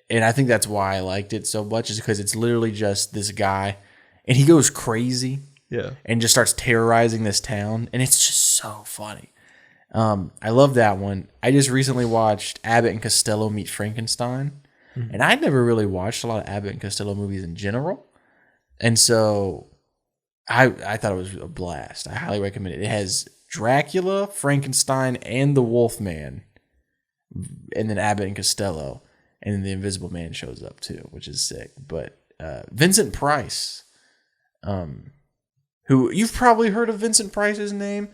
And I think that's why I liked it so much, is because it's literally just this guy and he goes crazy. Yeah. And just starts terrorizing this town. And it's just so funny. I love that one. I just recently watched Abbott and Costello Meet Frankenstein. And I'd never really watched a lot of Abbott and Costello movies in general. And so I thought it was a blast. I highly recommend it. It has Dracula, Frankenstein, and the Wolfman. And then Abbott and Costello. And then the Invisible Man shows up too, which is sick. But Vincent Price, who you've probably heard of Vincent Price's name.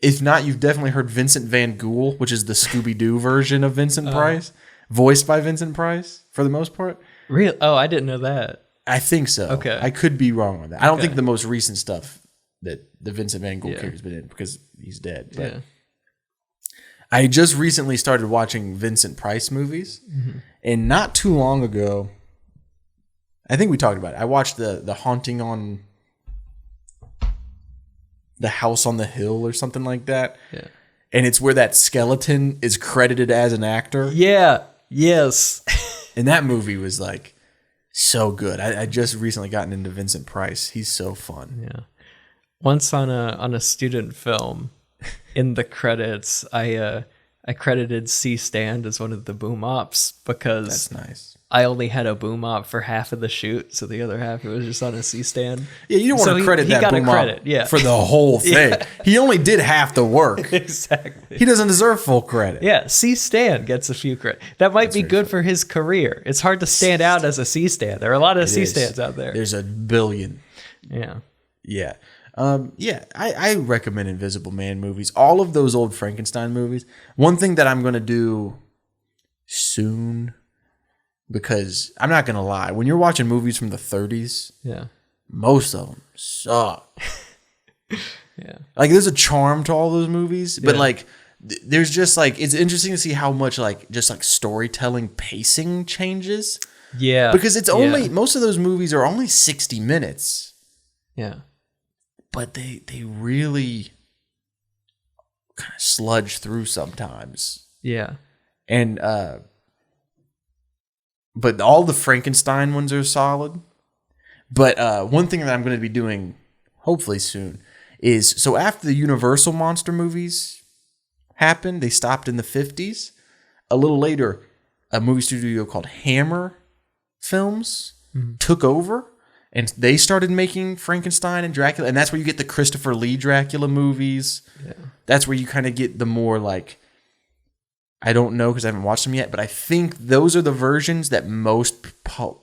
If not, you've definitely heard Vincent Van Ghoul, which is the Scooby-Doo version of Vincent Price, voiced by Vincent Price for the most part. Really? Oh, I didn't know that. I think so. Okay. I could be wrong on that. I don't think the most recent stuff that the Vincent Van Gogh character's been in, because he's dead. But I just recently started watching Vincent Price movies. And not too long ago, I think we talked about it. I watched the Haunting on the House on the Hill or something like that. Yeah. And it's where that skeleton is credited as an actor. Yeah. Yes. And that movie was like so good. I just recently gotten into Vincent Price. He's so fun. Yeah. Once on a student film, in the credits, I credited C Stand as one of the boom ops because that's nice. I only had a boom op for half of the shoot, so the other half it was just on a C stand. Yeah, you don't want to credit that boom op for the whole thing. Yeah. He only did half the work. Exactly. He doesn't deserve full credit. Yeah, C Stand gets a few credit. That might be good for his career. It's hard to stand out as a C stand. There are a lot of C stands out there. There's a billion. Yeah. Yeah. I recommend Invisible Man movies. All of those old Frankenstein movies. One thing that I'm going to do soon, because I'm not going to lie, when you're watching movies from the 30s, most of them suck. Like, there's a charm to all those movies, but like, there's just like, it's interesting to see how much like just like storytelling pacing changes. Yeah. Because it's only, most of those movies are only 60 minutes. Yeah. But they really kind of sludge through sometimes. Yeah. And but all the Frankenstein ones are solid. But one thing that I'm going to be doing hopefully soon is, so after the Universal monster movies happened, they stopped in the 50s. A little later, a movie studio called Hammer Films took over. And they started making Frankenstein and Dracula. And that's where you get the Christopher Lee Dracula movies. Yeah. That's where you kind of get the more like, I don't know because I haven't watched them yet, but I think those are the versions that most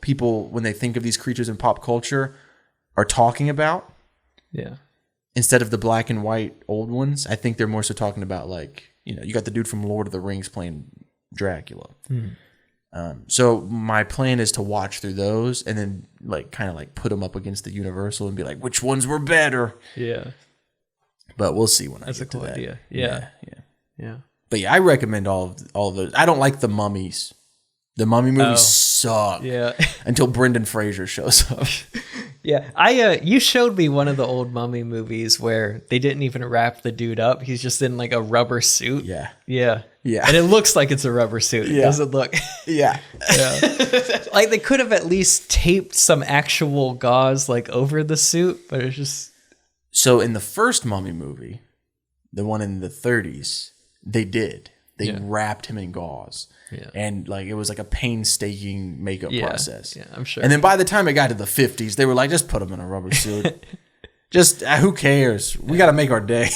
people, when they think of these creatures in pop culture, are talking about. Yeah. Instead of the black and white old ones, I think they're more so talking about like, you got the dude from Lord of the Rings playing Dracula. So my plan is to watch through those and then like kind of like put them up against the Universal and be like, which ones were better? Yeah. But we'll see when That's I get a cool to that. idea. Yeah. But yeah, I recommend all of those. I don't like the Mummies. The Mummy movies suck. Yeah. Until Brendan Fraser shows up. Yeah. You showed me one of the old Mummy movies where they didn't even wrap the dude up. He's just in like a rubber suit. Yeah. Yeah. Yeah. And it looks like it's a rubber suit. It doesn't look. Yeah. Like they could have at least taped some actual gauze like over the suit, but it's just. So in the first Mummy movie, the one in the 30s, they did. They wrapped him in gauze. Yeah. And like it was like a painstaking makeup process. Yeah, I'm sure. And then by the time it got to the 50s, they were like, just put him in a rubber suit. Just who cares? We got to make our day.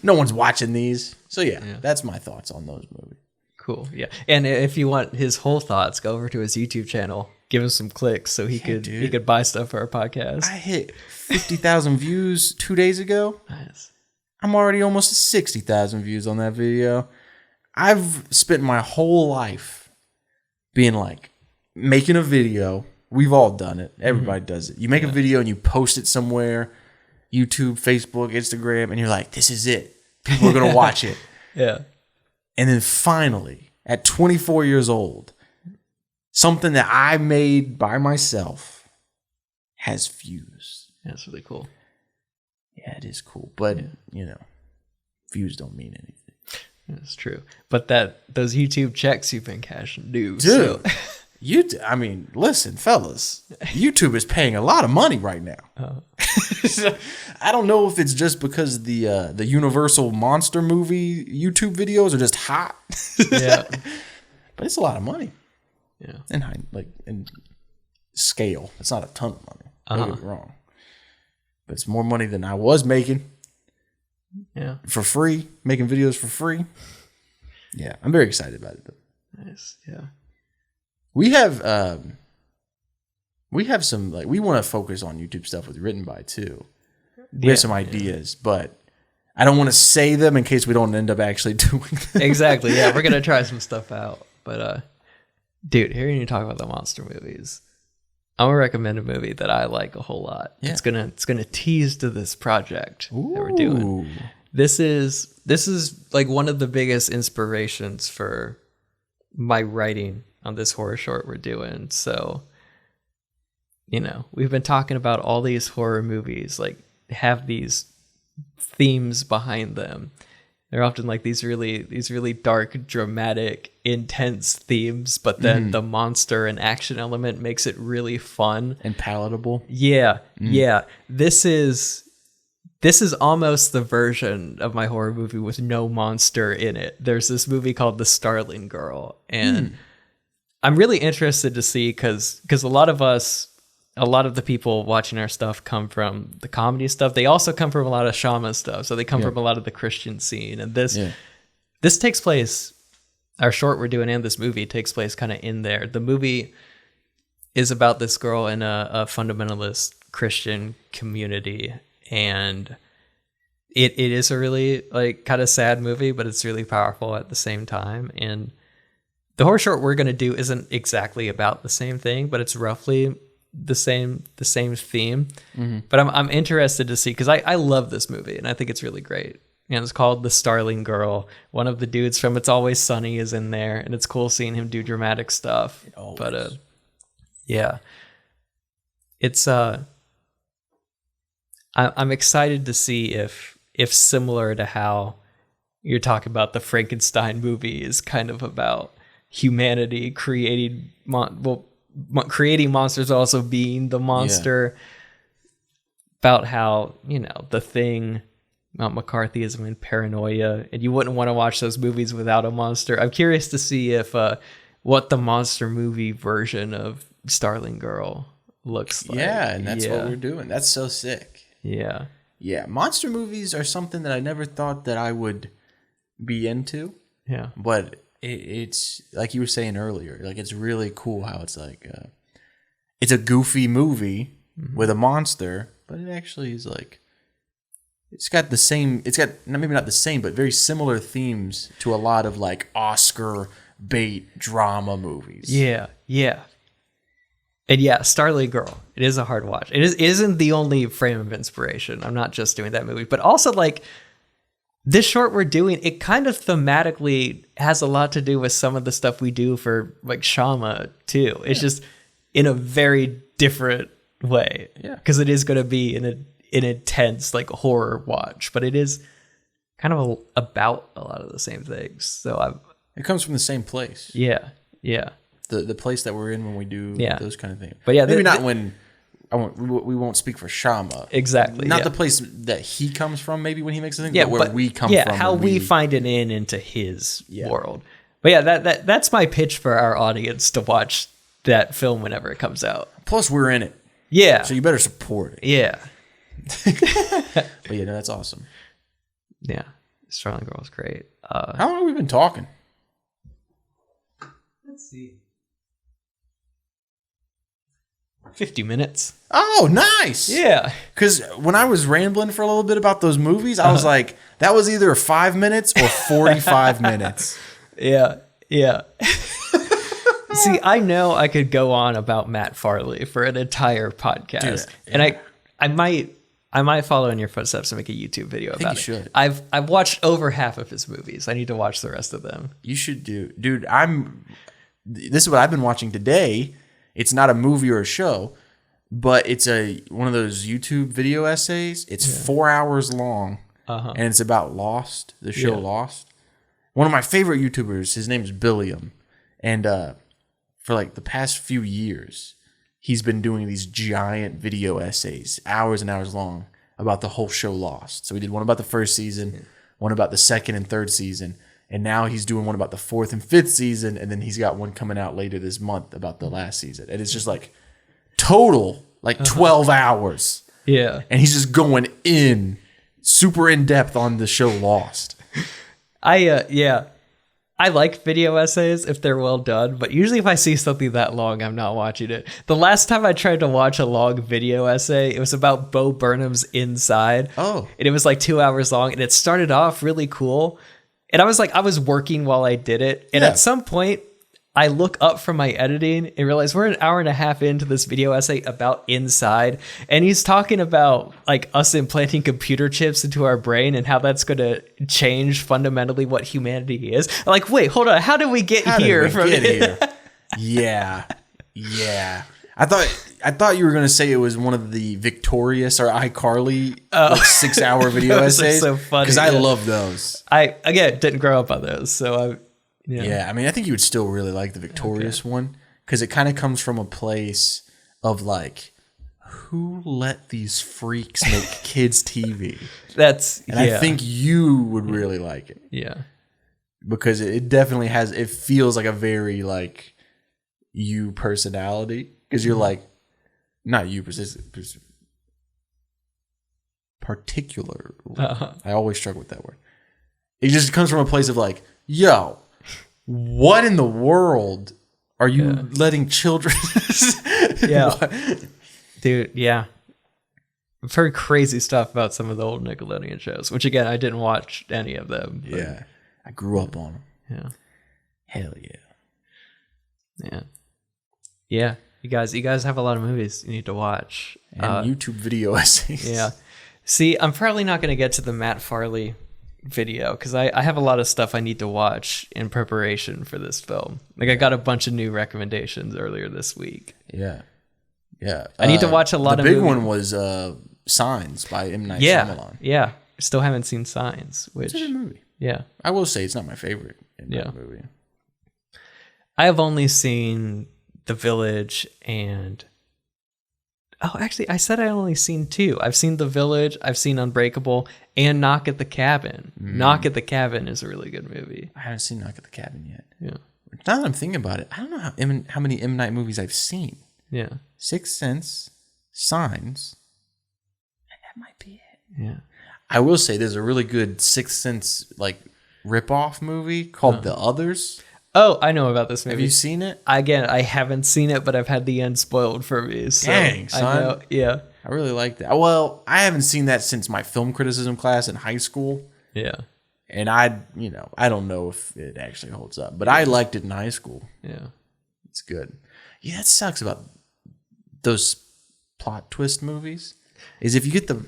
No one's watching these. So yeah, that's my thoughts on those movies. Cool. Yeah. And if you want his whole thoughts, go over to his YouTube channel, give him some clicks so he could buy stuff for our podcast. I hit 50,000 views 2 days ago. Nice. I'm already almost at 60,000 views on that video. I've spent my whole life being like, making a video. We've all done it. Everybody does it. You make a video and you post it somewhere, YouTube, Facebook, Instagram, and you're like, this is it. People are going to watch it. Yeah. And then finally, at 24 years old, something that I made by myself has views. That's really cool. Yeah, it is cool. But, views don't mean anything. That's true. But those YouTube checks you've been cashing do. Dude, listen, fellas, YouTube is paying a lot of money right now. I don't know if it's just because the Universal monster movie YouTube videos are just hot. Yeah. But it's a lot of money. Yeah. In scale. It's not a ton of money. Don't get me wrong. But it's more money than I was making. Yeah. For free, making videos for free. Yeah, I'm very excited about it though. Nice. Yeah. We have some we want to focus on YouTube stuff with Written By too. We have some ideas, but I don't want to say them in case we don't end up actually doing them. Exactly. Yeah, we're gonna try some stuff out. But dude, hearing you talk about the monster movies, I'm gonna recommend a movie that I like a whole lot. Yeah. It's gonna tease to this project that we're doing. This is like one of the biggest inspirations for my writing on this horror short we're doing. So, we've been talking about all these horror movies, like have these themes behind them. They're often like these really dark, dramatic, intense themes, but then the monster and action element makes it really fun and palatable. Yeah. Yeah. This is almost the version of my horror movie with no monster in it. There's this movie called The Starling Girl, and I'm really interested to see because a lot of the people watching our stuff come from the comedy stuff. They also come from a lot of shaman stuff. So they come from a lot of the Christian scene. And this takes place, our short we're doing and this movie takes place kind of in there. The movie is about this girl in a fundamentalist Christian community. And it is a really like kind of sad movie, but it's really powerful at the same time. And the horror short we're going to do isn't exactly about the same thing, but it's roughly the same theme. But I'm interested to see because I love this movie and I think it's really great. And it's called The Starling Girl. One of the dudes from It's Always Sunny is in there, and it's cool seeing him do dramatic stuff. But yeah, it's I'm excited to see if similar to how you're talking about the Frankenstein movie is kind of about humanity creating creating monsters, also being the monster. About how the Thing, about McCarthyism and paranoia, and you wouldn't want to watch those movies without a monster. I'm curious to see if what the monster movie version of Starling Girl looks like. Yeah, and that's what we're doing. That's so sick. Yeah. Yeah, monster movies are something that I never thought that I would be into. Yeah. But it's like you were saying earlier, like it's really cool how it's like it's a goofy movie, with a monster, but it actually is like it's got maybe not the same, but very similar themes to a lot of like Oscar bait drama movies. Yeah, yeah. And yeah, Starling Girl. It is a hard watch. It isn't the only frame of inspiration. I'm not just doing that movie, but also like this short we're doing, it kind of thematically has a lot to do with some of the stuff we do for like Shama too. It's just in a very different way. Yeah. Because it is going to be an intense like horror watch, but it is kind of about a lot of the same things. So it comes from the same place. Yeah. Yeah. The place that we're in when we do those kind of things. But yeah, maybe not when we won't speak for Shama. Exactly. Not the place that he comes from, maybe when he makes the thing, but where we come from. Yeah, how we find an in into his world. But yeah, that's my pitch for our audience to watch that film whenever it comes out. Plus, we're in it. Yeah. So you better support it. Yeah. But yeah, no, that's awesome. Yeah. Starling Girl is great. How long have we been talking? Let's see. 50 minutes. Oh, nice. Yeah. Because when I was rambling for a little bit about those movies, I was like, that was either 5 minutes or 45 minutes. Yeah. Yeah. See, I know I could go on about Matt Farley for an entire podcast. Dude, and I might follow in your footsteps and make a YouTube video about it. You should. I've watched over half of his movies. I need to watch the rest of them. You should do. Dude, this is what I've been watching today. It's not a movie or a show, but it's one of those YouTube video essays. It's 4 hours long, and it's about Lost, the show Lost. One of my favorite YouTubers, his name is Billiam, and for like the past few years, he's been doing these giant video essays, hours and hours long, about the whole show Lost. So he did one about the first season, one about the second and third season, and now he's doing one about the fourth and fifth season, and then he's got one coming out later this month about the last season. And it's just like total, like 12 hours. Yeah. And he's just going super in depth on the show Lost. I like video essays if they're well done, but usually if I see something that long, I'm not watching it. The last time I tried to watch a long video essay, it was about Bo Burnham's Inside. Oh. And it was like 2 hours long, and it started off really cool. And I was working while I did it. And at some point, I look up from my editing and realize we're an hour and a half into this video essay about Inside. And he's talking about like us implanting computer chips into our brain and how that's going to change fundamentally what humanity is. I'm like, wait, hold on. How did we get here? Yeah. Yeah. I thought you were going to say it was one of the Victorious or iCarly 6 hour video essays. So funny. Because I love those. I, again, didn't grow up on those. So Yeah, I mean, I think you would still really like the Victorious one because it kind of comes from a place of like, who let these freaks make kids TV? I think you would really like it. Yeah, because it definitely it feels like a very like you personality because you're like, not you, particular. I always struggle with that word. It just comes from a place of like, yo. What in the world are you letting children? Dude, yeah. I've heard crazy stuff about some of the old Nickelodeon shows, which again, I didn't watch any of them. But, yeah. I grew up on them. Yeah. Hell yeah. Yeah. Yeah. You guys have a lot of movies you need to watch. And YouTube video essays. Yeah. See, I'm probably not going to get to the Matt Farley video because I have a lot of stuff I need to watch in preparation for this film. Like I got a bunch of new recommendations earlier this week. Yeah. I need to watch a lot of the big one was Signs by M. Night Shyamalan. Yeah. Still haven't seen Signs, which it's a good movie. Yeah. I will say it's not my favorite M. Night movie. I have only seen The Village and actually, I said I only seen two. I've seen The Village, I've seen Unbreakable, and Knock at the Cabin. Knock at the Cabin is a really good movie. I haven't seen Knock at the Cabin yet. Yeah. Now that I'm thinking about it, I don't know how many M. Night movies I've seen. Yeah. Sixth Sense, Signs, and that might be it. Yeah. I will say there's a really good Sixth Sense like rip-off movie called The Others. Oh, I know about this movie. Have you seen it? Again, I haven't seen it, but I've had the end spoiled for me. So Dang, son. I know, yeah. I really like that. Well, I haven't seen that since my film criticism class in high school. Yeah. And I don't know if it actually holds up, but I liked it in high school. Yeah. It's good. Yeah, that sucks about those plot twist movies. Is if you get the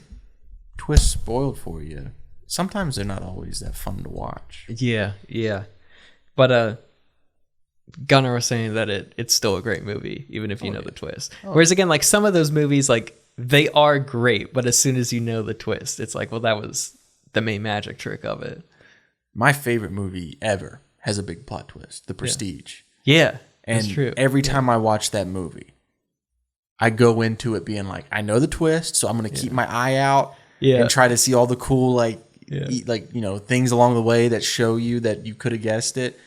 twist spoiled for you, sometimes they're not always that fun to watch. Yeah, yeah. But Gunnar was saying that it's still a great movie, even if you know the twist. Whereas again, like some of those movies, like they are great, but as soon as you know the twist, it's like, well, that was the main magic trick of it. My favorite movie ever has a big plot twist, The Prestige. Yeah, and that's true. Every time I watch that movie, I go into it being like, I know the twist, so I'm going to keep my eye out and try to see all the cool things along the way that show you that you could have guessed it.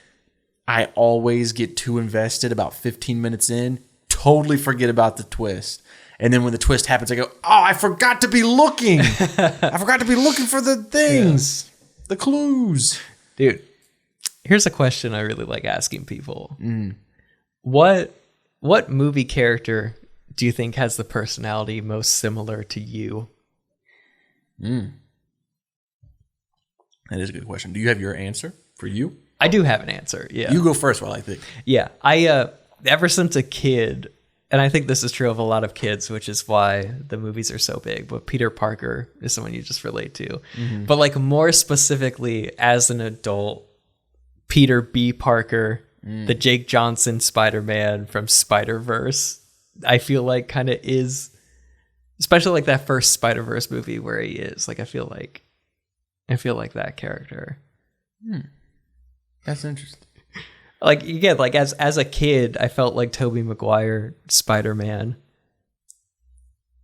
I always get too invested about 15 minutes in, totally forget about the twist. And then when the twist happens, I go, oh, I forgot to be looking. I forgot to be looking for the things, the clues. Dude, here's a question I really like asking people. What movie character do you think has the personality most similar to you? That is a good question. Do you have your answer for you? I do have an answer, yeah. You go first while I think. Yeah, I ever since a kid, and I think this is true of a lot of kids, which is why the movies are so big, but Peter Parker is someone you just relate to. But like more specifically as an adult, Peter B. Parker, the Jake Johnson Spider-Man from Spider-Verse, I feel like kind of is, especially like that first Spider-Verse movie where he is, like I feel like that character. That's interesting. Like again, like as a kid, I felt like Tobey Maguire Spider-Man,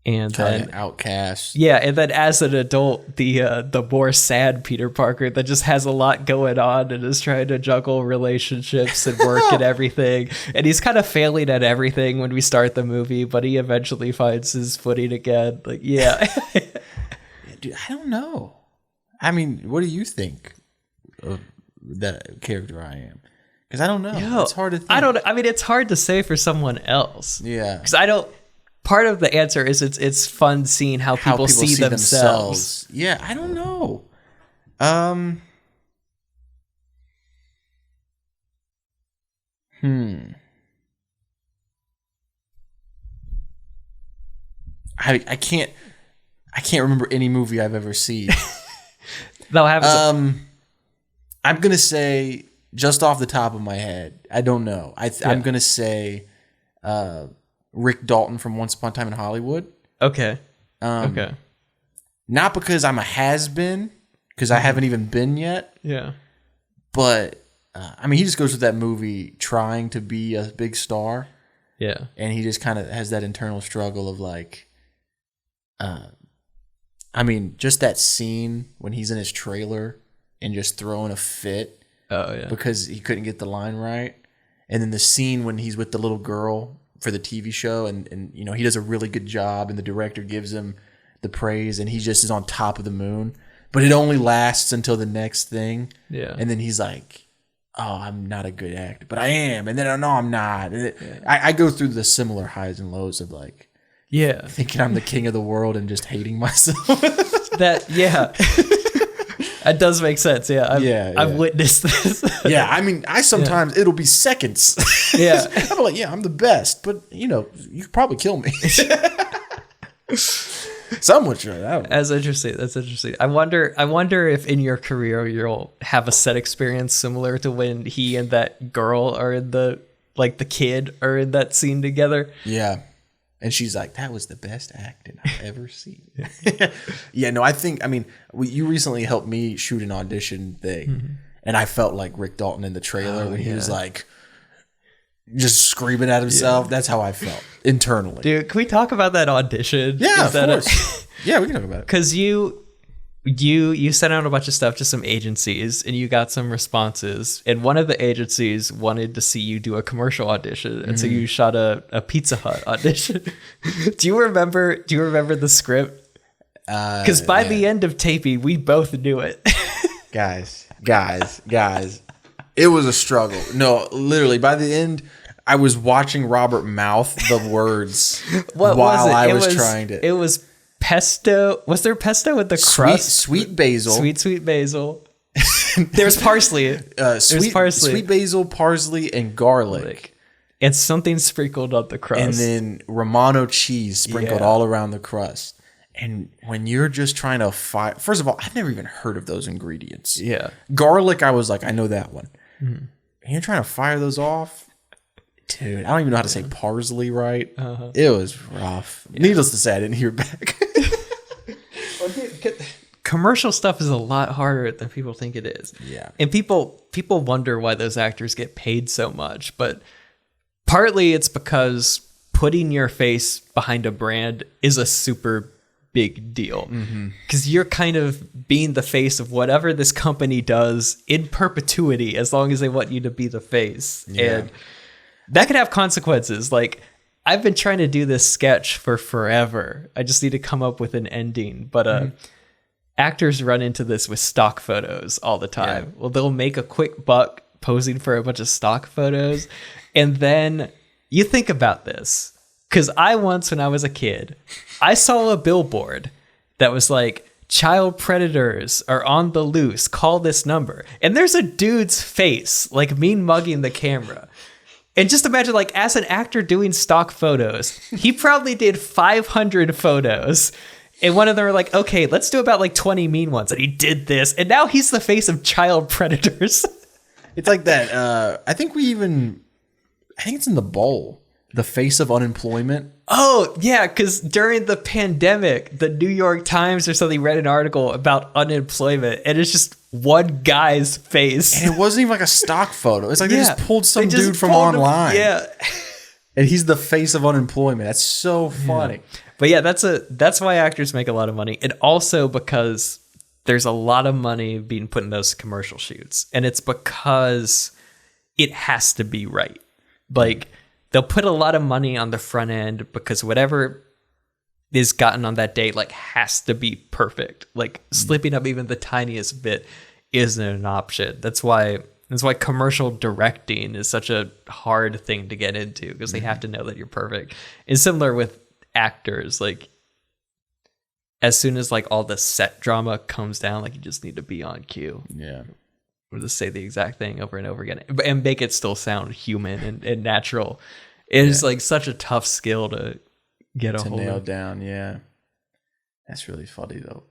and then Outcast. Yeah, and then as an adult, the more sad Peter Parker that just has a lot going on and is trying to juggle relationships and work and everything, and he's kind of failing at everything when we start the movie, but he eventually finds his footing again. Like, yeah. Dude, I don't know. I mean, what do you think of that character I am? Because I don't know. It's hard to think. I mean, it's hard to say for someone else. Yeah. Because I don't. Part of the answer is it's fun seeing how people see themselves. Yeah, I don't know. I can't remember any movie I've ever seen. That'll happen. I'm gonna say just off the top of my head, I don't know. I'm gonna say Rick Dalton from Once Upon a Time in Hollywood. Okay. Okay. Not because I'm a has-been, because I haven't even been yet. Yeah. But I mean, he just goes with that movie trying to be a big star. Yeah. And he just kind of has that internal struggle of like, I mean, just that scene when he's in his trailer and just throwing a fit. Oh, yeah. Because he couldn't get the line right. And then the scene when he's with the little girl for the TV show and you know, he does a really good job and the director gives him the praise and he just is on top of the moon. But it only lasts until the next thing. Yeah. And then he's like, oh, I'm not a good actor. But I am. And then, no, I'm not. And I go through the similar highs and lows of like, thinking I'm the king of the world and just hating myself. That does make sense. Yeah. I've witnessed this. Yeah. I mean, I sometimes it'll be seconds. Yeah. I'm like, I'm the best, but you know, you could probably kill me. Somewhat sure. That's interesting. That's interesting. I wonder if in your career you'll have a set experience similar to when he and that girl are in the kid are in that scene together. Yeah. And she's like, that was the best acting I've ever seen. Yeah, no, I mean, you recently helped me shoot an audition thing. And I felt like Rick Dalton in the trailer when he was like, just screaming at himself. Yeah. That's how I felt internally. Dude, can we talk about that audition? Yeah, of course. Yeah, we can talk about it. Because you sent out a bunch of stuff to some agencies and you got some responses. And one of the agencies wanted to see you do a commercial audition. And so you shot a Pizza Hut audition. Do you remember the script? Because by the end of taping, we both knew it. Guys. It was a struggle. No, literally, by the end, I was watching Robert mouth the words while I was trying to. It was pesto. Was there pesto with the crust? Sweet basil. Sweet basil. There's parsley. Sweet basil, parsley, and garlic. And something sprinkled on the crust. And then Romano cheese sprinkled all around the crust. And when you're just trying to fire... First of all, I've never even heard of those ingredients. Yeah. Garlic, I was like, I know that one. Mm-hmm. And you're trying to fire those off? Dude, I don't even know how to say parsley right. It was rough. Yeah. Needless to say, I didn't hear back. Commercial stuff is a lot harder than people think it is. Yeah. And people wonder why those actors get paid so much. But partly it's because putting your face behind a brand is a super big deal, because you're kind of being the face of whatever this company does in perpetuity, as long as they want you to be the face. And that could have consequences. Like, I've been trying to do this sketch for forever. I just need to come up with an ending. But actors run into this with stock photos all the time. Well, they'll make a quick buck posing for a bunch of stock photos, and then you think about this. Because I once, when I was a kid, I saw a billboard that was like, child predators are on the loose, call this number. And there's a dude's face, like mean mugging the camera. And just imagine, like, as an actor doing stock photos, he probably did 500 photos. And one of them were like, okay, let's do about like 20 mean ones. And he did this. And now he's the face of child predators. It's like that. I think it's in The Bowl. The face of unemployment. Oh, yeah, because during the pandemic, the New York Times or something read an article about unemployment, and it's just one guy's face. And it wasn't even like a stock photo. It's like they just pulled some dude from online. And he's the face of unemployment. That's so funny. But yeah, that's why actors make a lot of money. And also because there's a lot of money being put in those commercial shoots. And it's because it has to be right. Like, they'll put a lot of money on the front end because whatever is gotten on that day, like, has to be perfect. Like, slipping up even the tiniest bit isn't an option. That's why commercial directing is such a hard thing to get into, because they have to know that you're perfect. It's similar with actors. Like, as soon as like all the set drama comes down, like, you just need to be on cue. Yeah. Or just say the exact thing over and over again and make it still sound human and natural. It's like such a tough skill to get a hold nail of. Down. Yeah. That's really funny though.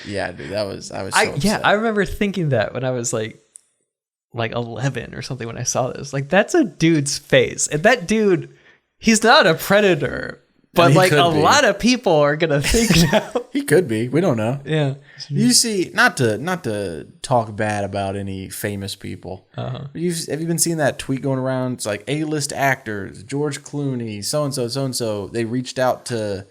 Yeah, dude, I was so upset. Yeah, I remember thinking that when I was like 11 or something, when I saw this. Like, that's a dude's face. And that dude, he's not a predator. But like a lot of people are gonna think now. He could be. We don't know. Yeah. You see, not to talk bad about any famous people. Have you been seeing that tweet going around? It's like A-list actors, George Clooney, so and so. They reached out to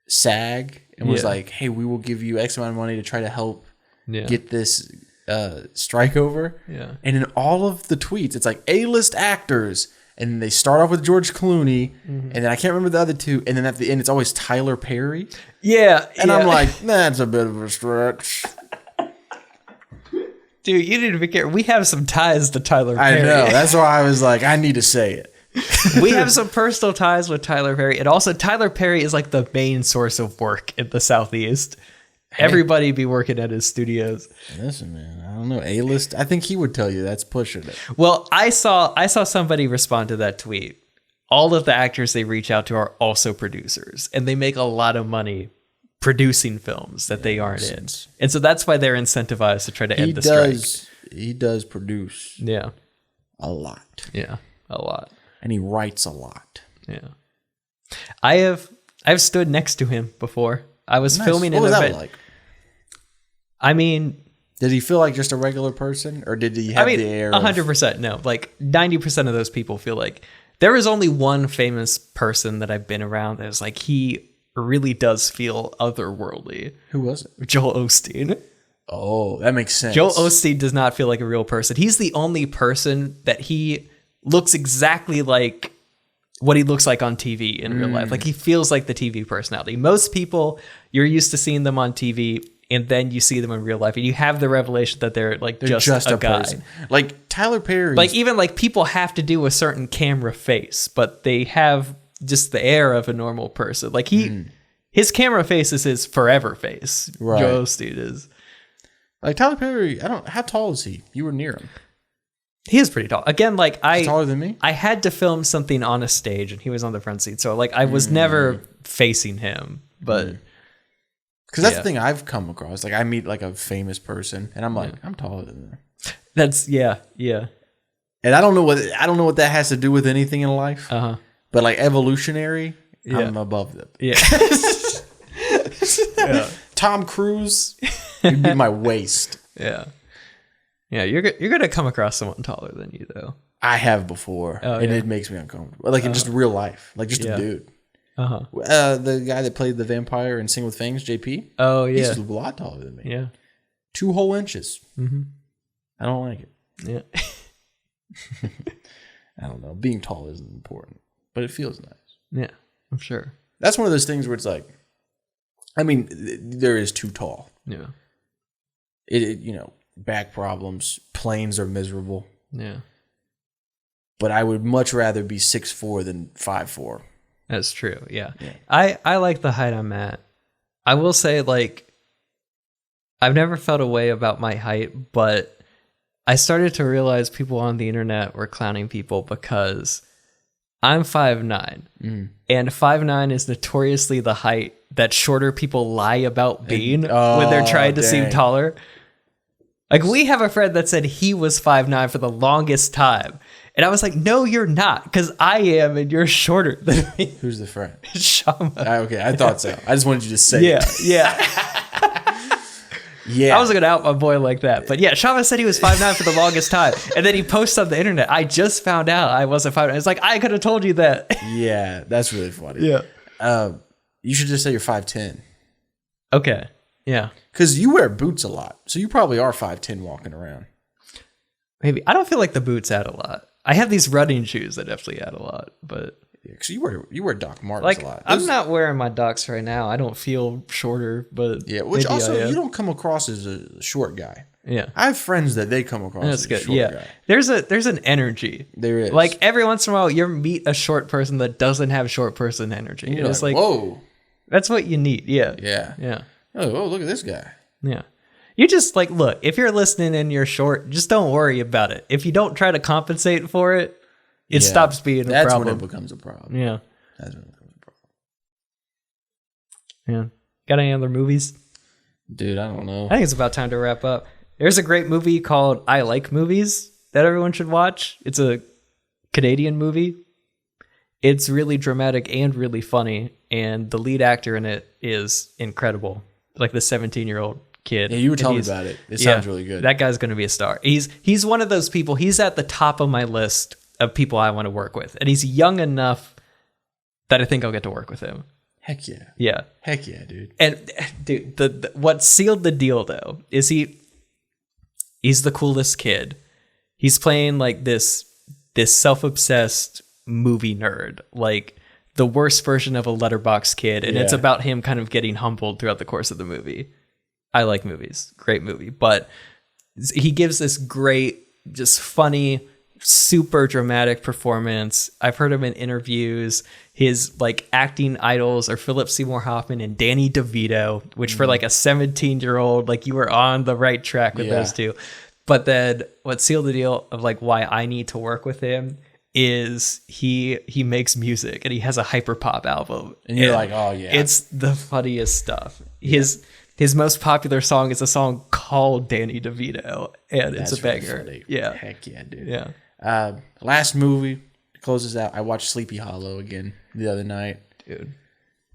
SAG and was like, "Hey, we will give you X amount of money to try to help get this strike over." Yeah. And in all of the tweets, it's like A-list actors. And they start off with George Clooney, and then I can't remember the other two. And then at the end, it's always Tyler Perry. Yeah. And I'm like, that's a bit of a stretch. Dude, you didn't even care. We have some ties to Tyler Perry. I know. That's why I was like, I need to say it. We have some personal ties with Tyler Perry. And also, Tyler Perry is like the main source of work in the Southeast. Everybody be working at his studios. Listen, man, I don't know. A-list, I think he would tell you that's pushing it. Well, I saw somebody respond to that tweet. All of the actors they reach out to are also producers, and they make a lot of money producing films that they aren't in. And so that's why they're incentivized to try to end the strike. He does produce. Yeah. A lot. Yeah, a lot. And he writes a lot. Yeah. I've stood next to him before. I was filming in What was that like? I mean, did he feel like just a regular person, or did he have the air? 100%. No, like 90% of those people feel like there is only one famous person that I've been around that was like, he really does feel otherworldly. Who was it? Joel Osteen. Oh, that makes sense. Joel Osteen does not feel like a real person. He's the only person that he looks exactly like what he looks like on TV in real life. Like, he feels like the TV personality. Most people, you're used to seeing them on TV and then you see them in real life, and you have the revelation that they're like just a guy. Person. Like Tyler Perry. Like even like people have to do a certain camera face, but they have just the air of a normal person. Like his camera face is his forever face. Right. Joe Osteen is. Like Tyler Perry, how tall is he? You were near him. He is pretty tall. Again, like He's taller than me. I had to film something on a stage, and he was on the front seat, so like I was never facing him. But because that's the thing I've come across. Like I meet like a famous person, and I'm like, I'm taller than them. That's yeah. And I don't know what that has to do with anything in life. But like evolutionary, I'm above them. Yeah. Tom Cruise, you'd be my waist. Yeah. Yeah, you're gonna come across someone taller than you though. I have before, and it makes me uncomfortable. Like in just real life, like just a dude. The guy that played the vampire in Sing with Fangs, JP. Oh yeah, he's a lot taller than me. Yeah, 2 whole inches. I don't like it. Yeah, I don't know. Being tall isn't important, but it feels nice. Yeah, I'm sure. That's one of those things where it's like, I mean, there is too tall. Yeah. It back problems, planes are miserable. Yeah. But I would much rather be 6'4" than 5'4". That's true. Yeah. I like the height I'm at. I will say, like, I've never felt a way about my height, but I started to realize people on the internet were clowning people because I'm 5'9", and 5'9" is notoriously the height that shorter people lie about being when they're trying to seem taller. Like, we have a friend that said he was 5'9" for the longest time. And I was like, no, you're not, because I am, and you're shorter than me. Who's the friend? Shama. Okay, I thought so. I just wanted you to say it. Yeah. Yeah. I wasn't going to out my boy like that. But yeah, Shama said he was 5'9" for the longest time. And then he posts on the internet, I just found out I wasn't 5'9". It's like, I could have told you that. Yeah, that's really funny. Yeah. You should just say you're 5'10". Okay. Yeah. Because you wear boots a lot. So you probably are 5'10" walking around. Maybe. I don't feel like the boots add a lot. I have these running shoes that definitely add a lot, but because you wear Doc Martens like, a lot. I'm not wearing my Docs right now. I don't feel shorter, but yeah. Which also you don't come across as a short guy. Yeah, I have friends that they come across as a short guy. There's an energy. There is. Like every once in a while, you meet a short person that doesn't have short person energy. You're it's like, whoa, that's what you need. Yeah. Oh, look at this guy. Yeah. You just like, look, if you're listening and you're short, just don't worry about it. If you don't try to compensate for it, it stops being a problem. That's when it becomes a problem. Yeah. That's when it becomes a problem. Yeah. Got any other movies? Dude, I don't know. I think it's about time to wrap up. There's a great movie called I Like Movies that everyone should watch. It's a Canadian movie. It's really dramatic and really funny, and the lead actor in it is incredible. Like the 17-year-old kid. Yeah, you were telling me about it. It sounds really good. That guy's going to be a star. He's one of those people. He's at the top of my list of people I want to work with, and he's young enough that I think I'll get to work with him. Heck yeah. Yeah. Heck yeah, dude. And dude, the what sealed the deal though is he's the coolest kid. He's playing like this self-obsessed movie nerd, like the worst version of a Letterboxd kid, and it's about him kind of getting humbled throughout the course of the movie. I Like Movies. Great movie. But he gives this great, just funny, super dramatic performance. I've heard him in interviews. His like acting idols are Philip Seymour Hoffman and Danny DeVito, which for like a 17-year-old, like you were on the right track with those two. But then what sealed the deal of like why I need to work with him is he makes music and he has a hyperpop album. And you're like, oh yeah. It's the funniest stuff. His most popular song is a song called Danny DeVito, and it's a banger. Really yeah. Heck yeah, dude. Yeah. Last movie to close this out. I watched Sleepy Hollow again the other night. Dude.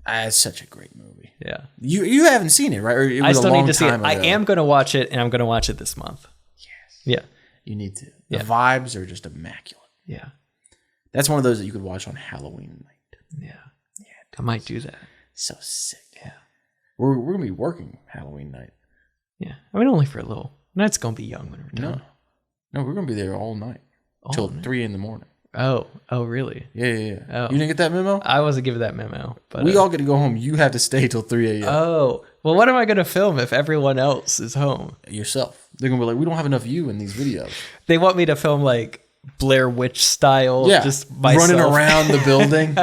It's such a great movie. Yeah. You haven't seen it, right? Or it was I still a long need to see it. time ago. I am going to watch it, and I'm going to watch it this month. Yes. Yeah. You need to. The vibes are just immaculate. Yeah. That's one of those that you could watch on Halloween night. Yeah. I might do that. So sick. Yeah. We're going to be working Halloween night. Yeah. I mean, only for a little. Night's going to be young when we're done. No, we're going to be there all night. Till 3 a.m. Oh, really? Yeah. Oh. You didn't get that memo? I wasn't given that memo. But we all get to go home. You have to stay till 3 a.m. Oh, Well, what am I going to film if everyone else is home? Yourself. They're going to be like, we don't have enough you in these videos. They want me to film like Blair Witch style, just myself. Running around the building.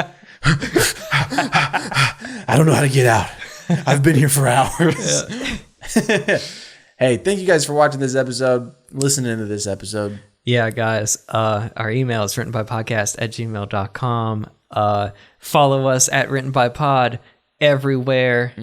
I don't know how to get out. I've been here for hours. Hey, thank you guys for watching this episode, listening to this episode. Yeah, guys. Our email is writtenbypodcast@gmail.com. Follow us at writtenbypod everywhere.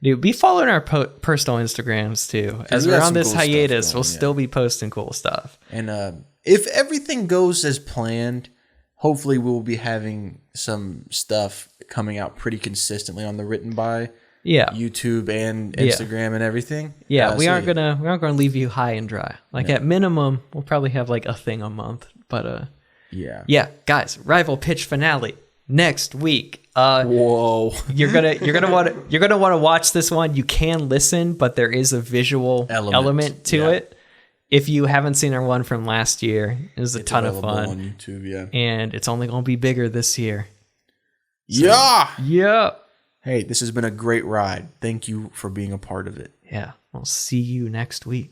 Dude, be following our personal Instagrams too. As we're on this hiatus, we'll still be posting cool stuff. And if everything goes as planned, hopefully we'll be having some stuff coming out pretty consistently on the Written By YouTube and Instagram and everything. Yeah, we aren't gonna leave you high and dry. At minimum, we'll probably have like a thing a month. But yeah, guys, rival pitch finale next week. Whoa! You're gonna want to watch this one. You can listen, but there is a visual element to it. If you haven't seen our one from last year, it was a ton of fun on YouTube. And it's only gonna be bigger this year. So, yeah. Hey, this has been a great ride. Thank you for being a part of it. Yeah, we'll see you next week.